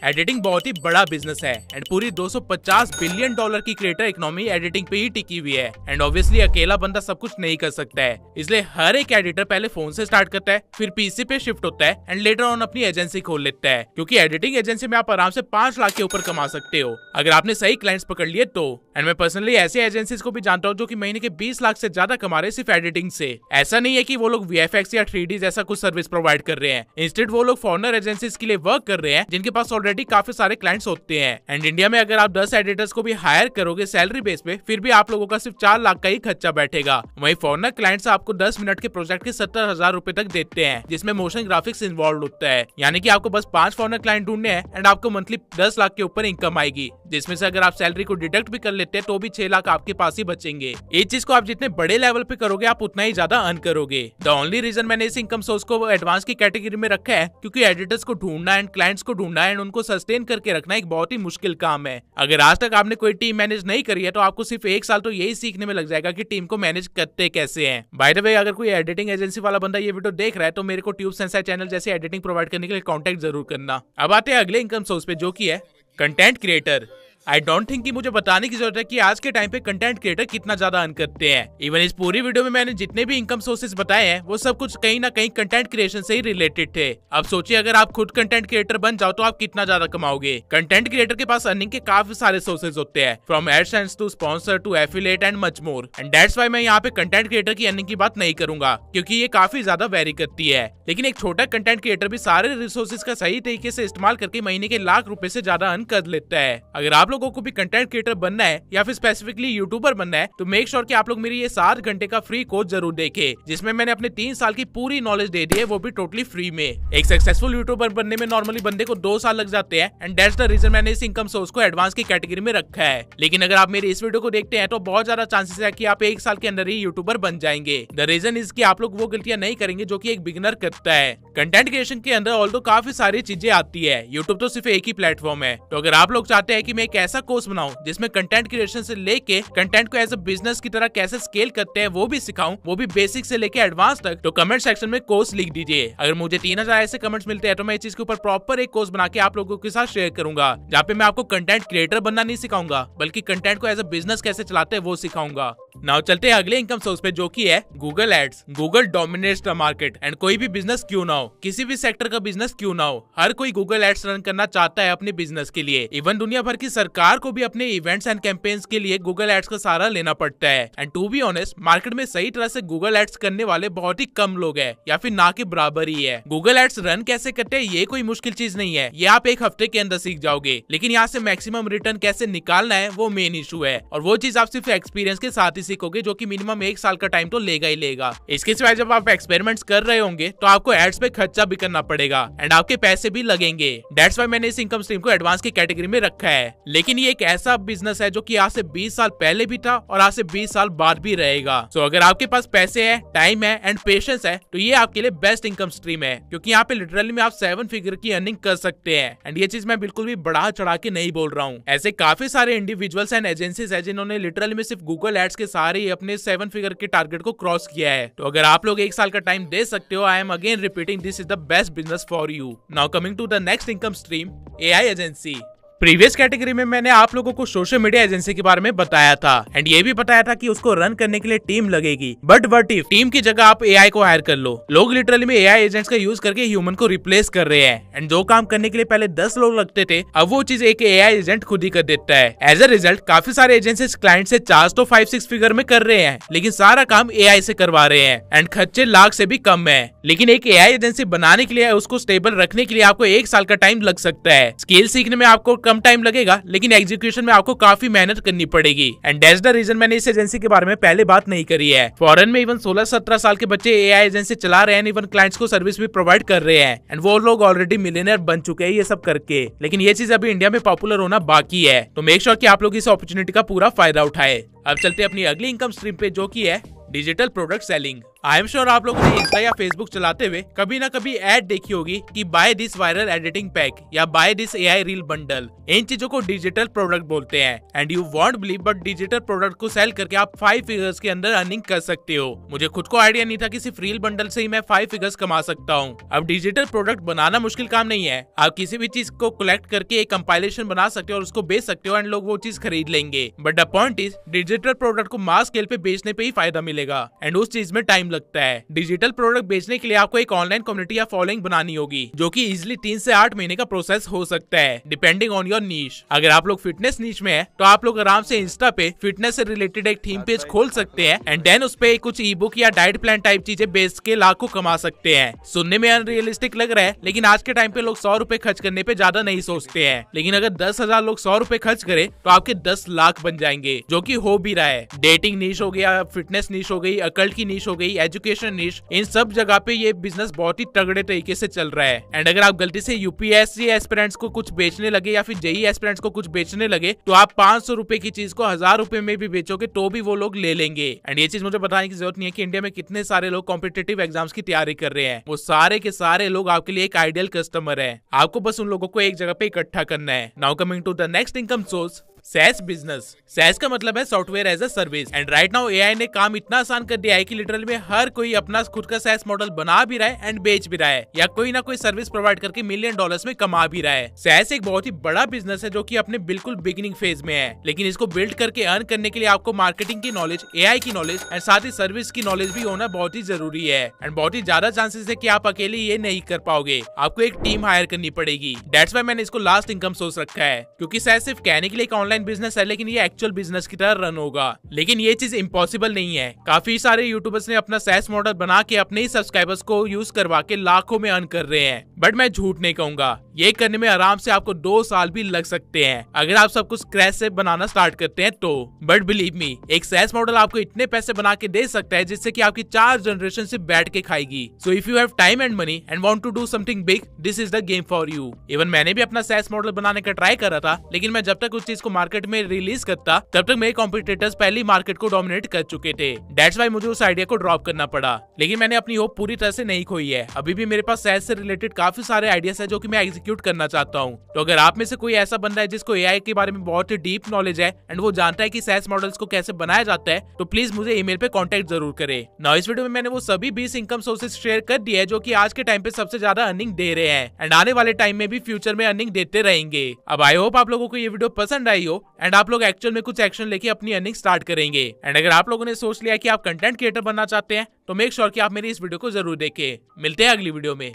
A: एडिटिंग बहुत ही बड़ा बिजनेस है एंड पूरी $250 बिलियन की क्रिएटर इकोनॉमी एडिटिंग पे ही टिकी हुई है एंड ऑब्वियसली अकेला बंदा सब कुछ नहीं कर सकता है, इसलिए हर एक एडिटर पहले फोन से स्टार्ट करता है, फिर पीसी पे शिफ्ट होता है एंड लेटर ऑन अपनी एजेंसी खोल लेता है, क्योंकि एडिटिंग एजेंसी में आप आराम से 5 लाख के ऊपर कमा सकते हो अगर आपने सही क्लाइंट्स पकड़ लिए तो। एंड मैं पर्सनली ऐसे एजेंसीज को भी जानता हूँ जो कि महीने के 20 लाख से ज्यादा कमा रहे सिर्फ एडिटिंग से। ऐसा नहीं है कि वो लोग VFX या 3D जैसा कुछ सर्विस प्रोवाइड कर रहे हैं, इंस्टेड वो लोग फॉरेनर एजेंसीज के लिए वर्क कर रहे हैं जिनके पास ऑलरेडी काफी सारे क्लाइंट्स होते हैं। एंड इंडिया में अगर आप 10 एडिटर्स को भी हायर करोगे सैलरी बेस पे, फिर भी आप लोगों का सिर्फ 4 लाख का ही खर्चा बैठेगा। वहीं फॉरेनर क्लाइंट्स आपको 10 मिनट के प्रोजेक्ट के 70,000 रुपए तक देते हैं, जिसमें मोशन ग्राफिक्स इन्वॉल्व होता है, यानी कि आपको बस 5 फॉरेनर क्लाइंट ढूंढने हैं एंड आपको मंथली 10 लाख के ऊपर इनकम आएगी, जिसमें से अगर आप सैलरी को डिडक्ट भी कर लेते हैं तो भी 6 लाख आपके पास ही बचेंगे। इस चीज को आप जितने बड़े लेवल पे करोगे आप उतना ही ज्यादा अर्न करोगे। द ओनली रीजन मैंने इस इनकम सोर्स को एडवांस की कैटेगरी में रखा है क्योंकि एडिटर्स को ढूंढना एंड क्लाइंट्स को ढूंढना एंड उनको को सस्टेन करके रखना एक बहुत ही मुश्किल काम है। अगर आज तक आपने कोई टीम मैनेज नहीं करी है तो आपको सिर्फ 1 साल तो यही सीखने में लग जाएगा कि टीम को मैनेज करते कैसे हैं। बाय द वे, अगर कोई एडिटिंग एजेंसी वाला बंदा ये वीडियो देख रहा है तो मेरे को ट्यूब सेंसर चैनल जैसे एडिटिंग प्रोवाइड करने के लिए कॉन्टेक्ट जरूर करना। अब आते हैं अगले इनकम सोर्स पे, जो की है content creator. I don't think कि मुझे बताने की जरूरत है कि आज के टाइम पे कंटेंट क्रिएटर कितना ज्यादा अर्न करते हैं। इवन इस पूरी वीडियो में मैंने जितने भी इनकम सोर्सेज बताए हैं वो सब कुछ कहीं ना कहीं कंटेंट क्रिएशन से ही रिलेटेड थे। अब सोचिए अगर आप खुद कंटेंट क्रिएटर बन जाओ तो आप कितना ज्यादा कमाओगे। कंटेंट क्रिएटर के पास अर्निंग के काफी सारे सोर्सेज होते हैं, from AdSense to sponsor to affiliate and much more. And that's why मैं यहाँ पे कंटेंट क्रिएटर की अर्निंग की बात नहीं करूंगा क्योंकि ये काफी ज्यादा वेरी करती है। लेकिन एक छोटा कंटेंट क्रिएटर भी सारे रिसोर्सेज का सही तरीके से इस्तेमाल करके महीने के लाख रुपए से ज्यादा अर्न कर लेता है। अगर आप लोगों को भी कंटेंट क्रिएटर बनना है या फिर स्पेसिफिकली यूट्यूबर बनना है तो मेक श्योर कि आप लोग मेरी ये 7 घंटे का फ्री कोर्स जरूर देखें, जिसमें मैंने अपने 3 साल की पूरी नॉलेज दे दी है, वो भी टोटली फ्री में। एक सक्सेसफुल यूट्यूबर बनने में नॉर्मली बंदे को 2 साल लग जाते हैं एंड दैट्स द रीजन मैंने इस इनकम सोर्स को एडवांस की कैटेगरी में रखा है। लेकिन अगर आप मेरी इस वीडियो को देखते हैं तो बहुत ज्यादा चांसेस है कि आप 1 साल के अंदर ही यूट्यूबर बन जाएंगे। द रीजन इज कि आप लोग वो गलतियां नहीं करेंगे जो कि एक बिगिनर करता है। कंटेंट क्रिएशन के अंदर ऑल्दो काफी सारी चीजें आती है, यूट्यूब तो सिर्फ एक ही प्लेटफॉर्म है। तो अगर आप लोग चाहते हैं कि मैं एक ऐसा कोर्स बनाऊं जिसमें कंटेंट क्रिएशन से लेके कंटेंट को एज अ बिजनेस की तरह कैसे स्केल करते हैं वो भी सिखाऊं, वो भी बेसिक से लेके एडवांस तक, तो कमेंट सेक्शन में कोर्स लिख दीजिए। अगर मुझे 3000 ऐसे कमेंट्स मिलते हैं तो मैं इस चीज के ऊपर प्रॉपर एक कोर्स बना के आप लोगों के साथ शेयर करूंगा, जहाँ पे मैं आपको कंटेंट क्रिएटर बनना नहीं सिखाऊंगा बल्कि कंटेंट को एज अ बिजनेस कैसे चलाते हैं वो सिखाऊंगा। नाउ चलते हैं अगले इनकम सोर्स पे, जो की है Google ads. Google dominates the market एंड कोई भी बिजनेस क्यों ना हो, किसी भी सेक्टर का बिजनेस क्यों ना हो, हर कोई गूगल एड्स रन करना चाहता है अपने बिजनेस के लिए। इवन दुनिया भर की सरकार को भी अपने इवेंट्स एंड कैंपेन्स के लिए गूगल एड्स का सहारा लेना पड़ता है। And to be honest, market में सही तरह से गूगल एड्स करने वाले बहुत ही कम लोग हैं या फिर ना के बराबर ही है। गूगल एड्स रन कैसे करते हैं ये कोई मुश्किल चीज नहीं है, ये आप 1 हफ्ते के अंदर सीख जाओगे। लेकिन यहाँ से मैक्सिमम रिटर्न कैसे निकालना है वो मेन इशू है, और वो चीज आप सिर्फ एक्सपीरियंस के साथ ही सीखोगे, जो कि मिनिमम 1 साल का टाइम तो लेगा ही लेगा। इसके सिवाय जब आप एक्सपेरिमेंट्स कर रहे होंगे तो आपको एड्स पे खर्चा भी करना पड़ेगा एंड आपके पैसे भी लगेंगे। दैट्स व्हाई मैंने इस इनकम स्ट्रीम को एडवांस की कैटेगरी में रखा है। लेकिन ये एक ऐसा बिजनेस है जो कि आज से 20 साल पहले भी था और आज से 20 साल बाद भी रहेगा। सो अगर आपके पास पैसे है, टाइम है एंड पेशेंस है तो ये आपके लिए बेस्ट इनकम स्ट्रीम है, क्योंकि यहाँ पे लिटरली में आप 7 फिगर की अर्निंग कर सकते हैं। एंड ये चीज मैं बिल्कुल भी बढ़ा चढ़ा के नहीं बोल रहा हूँ। ऐसे काफी सारे इंडिविजुअल्स एंड एजेंसीज है जिन्होंने लिटरली में सिर्फ गूगल एड्स के सहारे अपने 7 फिगर के टारगेट को क्रॉस किया है। तो अगर आप लोग 1 साल का टाइम दे सकते हो, I am again repeating, this is the best business for you. Now coming to the next income stream, AI agency. Previous category में मैंने आप लोगों को सोशल मीडिया एजेंसी के बारे में बताया था एंड ये भी बताया था कि उसको रन करने के लिए टीम लगेगी। बट व्हाट इफ टीम की जगह आप एआई को हायर कर लो। लोग लिटरली में एआई एजेंट्स का यूज करके ह्यूमन को रिप्लेस कर रहे हैं एंड जो काम करने के लिए पहले 10 लोग लगते थे अब वो चीज एक एआई एजेंट खुद ही कर देता है। एज अ रिजल्ट काफी सारे एजेंसीज क्लाइंट से चार्ज तो 5-6 फिगर में कर रहे हैं, लेकिन सारा काम एआई से करवा रहे हैं एंड खर्चे लाख से भी कम है। लेकिन एक एआई एजेंसी बनाने के लिए, उसको स्टेबल रखने के लिए आपको 1 साल का टाइम लग सकता है। स्किल सीखने में आपको कम टाइम लगेगा, लेकिन एग्जीक्यूशन में आपको काफी मेहनत करनी पड़ेगी। एंड दैट्स द रीजन मैंने इस एजेंसी के बारे में पहले बात नहीं करी है। फॉरेन में इवन 16-17 साल के बच्चे एआई एजेंसी चला रहे हैं, इवन क्लाइंट्स को सर्विस भी प्रोवाइड कर रहे हैं एंड वो लोग ऑलरेडी मिलियनर बन चुके हैं ये सब करके। लेकिन ये चीज अभी इंडिया में पॉपुलर होना बाकी है, तो मेक श्योर कि आप लोग इस अपॉर्चुनिटी का पूरा फायदा उठाए। अब चलते अपनी अगली इनकम स्ट्रीम पे, जो की है digital product selling. I am sure आप लोगों ने इंस्टा या फेसबुक चलाते हुए कभी ना कभी ऐड देखी होगी कि buy this viral editing pack या buy this AI reel bundle. इन चीजों को डिजिटल प्रोडक्ट बोलते हैं and you won't believe, but digital product को सेल करके आप 5 फिगर्स के अंदर अर्निंग कर सकते हो। मुझे खुद को आइडिया नहीं था कि सिर्फ रील बंडल से ही मैं 5 फिगर्स कमा सकता हूँ। अब डिजिटल प्रोडक्ट बनाना मुश्किल काम नहीं है, आप किसी भी चीज को कलेक्ट करके एक कंपाइलेशन बना सकते हो और उसको बेच सकते हो एंड लोग वो चीज खरीद लेंगे। But the point is digital product को मास स्केल पे बेचने पे ही फायदा मिलेगा एंड उस चीज में टाइम लगता है। डिजिटल प्रोडक्ट बेचने के लिए आपको एक ऑनलाइन कम्युनिटी या फॉलोइंग बनानी होगी, जो कि इजिली 3 से 8 महीने का प्रोसेस हो सकता है डिपेंडिंग ऑन योर नीश। अगर आप लोग फिटनेस नीश में है तो आप लोग आराम से इंस्टा पे फिटनेस से रिलेटेड एक थीम पेज खोल सकते हैं एंड देन उस पे कुछ ई बुक या डाइट प्लान टाइप चीजें बेच के लाखों कमा सकते हैं। सुनने में अनरियलिस्टिक लग रहा है, लेकिन आज के टाइम पे लोग 100 रुपए खर्च करने पे ज्यादा नहीं सोचते हैं। लेकिन अगर 10,000 लोग 100 रुपए खर्च करे तो आपके 10 लाख बन जाएंगे, जो कि हो भी रहा है। डेटिंग नीश हो गया, फिटनेस नीश हो गई, अकल्ट की नीश हो गई, एजुकेशन निश, इन सब जगह पे ये बिजनेस बहुत ही तगड़े तरीके से चल रहा है। एंड अगर आप गलती से यूपीएससी एस्पिरेंट्स को कुछ बेचने लगे या फिर जेई एस्पिरेंट्स को कुछ बेचने लगे तो आप 500 रुपए की चीज को 1000 रुपए में भी बेचोगे तो भी वो लोग ले लेंगे। एंड ये चीज मुझे बताने की जरूरत नहीं है कि इंडिया में कितने सारे लोग कॉम्पिटिटिव एग्जाम्स की तैयारी कर रहे हैं। वो सारे के सारे लोग आपके लिए एक आइडियल कस्टमर है। आपको बस उन लोगों को एक जगह पे इकट्ठा करना है। Now coming to the next income source, SaaS business. SaaS का मतलब है software as a service. And right now AI ने काम इतना आसान कर दिया है कि लिटरली में हर कोई अपना खुद का SaaS मॉडल बना भी रहा है एंड बेच भी रहा है, या कोई ना कोई सर्विस प्रोवाइड करके $1 मिलियन में कमा भी रहा है। SaaS एक बहुत ही बड़ा बिजनेस है जो कि अपने बिल्कुल बिगिनिंग फेज में है, लेकिन इसको बिल्ड करके अर्न करने के लिए आपको मार्केटिंग की नॉलेज, एआई की नॉलेज एंड साथ ही सर्विस की नॉलेज भी होना बहुत ही जरूरी है। एंड बहुत ही ज्यादा चांसेस है कि आप अकेले ये नहीं कर पाओगे, आपको एक टीम हायर करनी पड़ेगी। दैट्स व्हाई मैंने इसको लास्ट इनकम सोर्स रखा है, क्योंकि SaaS सिर्फ कहने के लिए एक ऑनलाइन बिजनेस है, लेकिन ये एक्चुअल बिजनेस की तरह रन होगा। लेकिन ये चीज इम्पॉसिबल नहीं है। काफी सारे यूट्यूबर्स ने अपना SaaS मॉडल बना के अपने ही सब्सक्राइबर्स को यूज करवा के लाखों में अर्न कर रहे हैं। बट मैं झूठ नहीं कहूंगा, ये करने में आराम से आपको 2 साल भी लग सकते हैं अगर आप सब कुछ स्क्रैच से बनाना स्टार्ट करते हैं तो। बट बिलीव मी, एक SaaS मॉडल आपको इतने पैसे बना के दे सकता है जिससे कि आपकी 4 जनरेशन से बैठ के खाएगी। So if you have time and money and want to do something big, this is the game for you. Even मैंने भी अपना SaaS मॉडल बनाने का ट्राई करा था, लेकिन मैं जब तक उस चीज को मार्केट में रिलीज करता तब तक मेरे कॉम्पिटिटर्स पहले मार्केट को डोमिनेट कर चुके थे। दैट्स व्हाई मुझे उस आइडिया को ड्रॉप करना पड़ा। लेकिन मैंने अपनी होप पूरी तरह से नहीं खोई है। अभी भी मेरे पास SaaS से रिलेटेड काफी सारे आइडियाज है जो कि मैं एग्जीक्यूट करना चाहता हूँ। तो अगर आप में से कोई ऐसा बंदा है जिसको एआई के बारे में बहुत ही डीप नॉलेज है एंड वो जानता है कि SaaS मॉडल्स को कैसे बनाया जाता है, तो प्लीज मुझे ईमेल पे कांटेक्ट जरूर करें। नाउ इस वीडियो में मैंने वो सभी 20 इनकम सोर्सेज शेयर कर दिए हैं जो कि आज के टाइम पे सबसे ज्यादा अर्निंग दे रहे हैं एंड आने वाले टाइम में भी फ्यूचर में अर्निंग देते रहेंगे। अब आई होप आप लोगों को ये वीडियो पसंद आई हो एंड आप लोग एक्चुअल में कुछ एक्शन लेके अपनी अर्निंग स्टार्ट करेंगे। एंड अगर आप लोगों ने सोच लिया कि आप कंटेंट क्रिएटर बनना चाहते हैं तो मेक श्योर कि आप मेरी इस वीडियो को जरूर देखें। मिलते हैं अगली वीडियो में।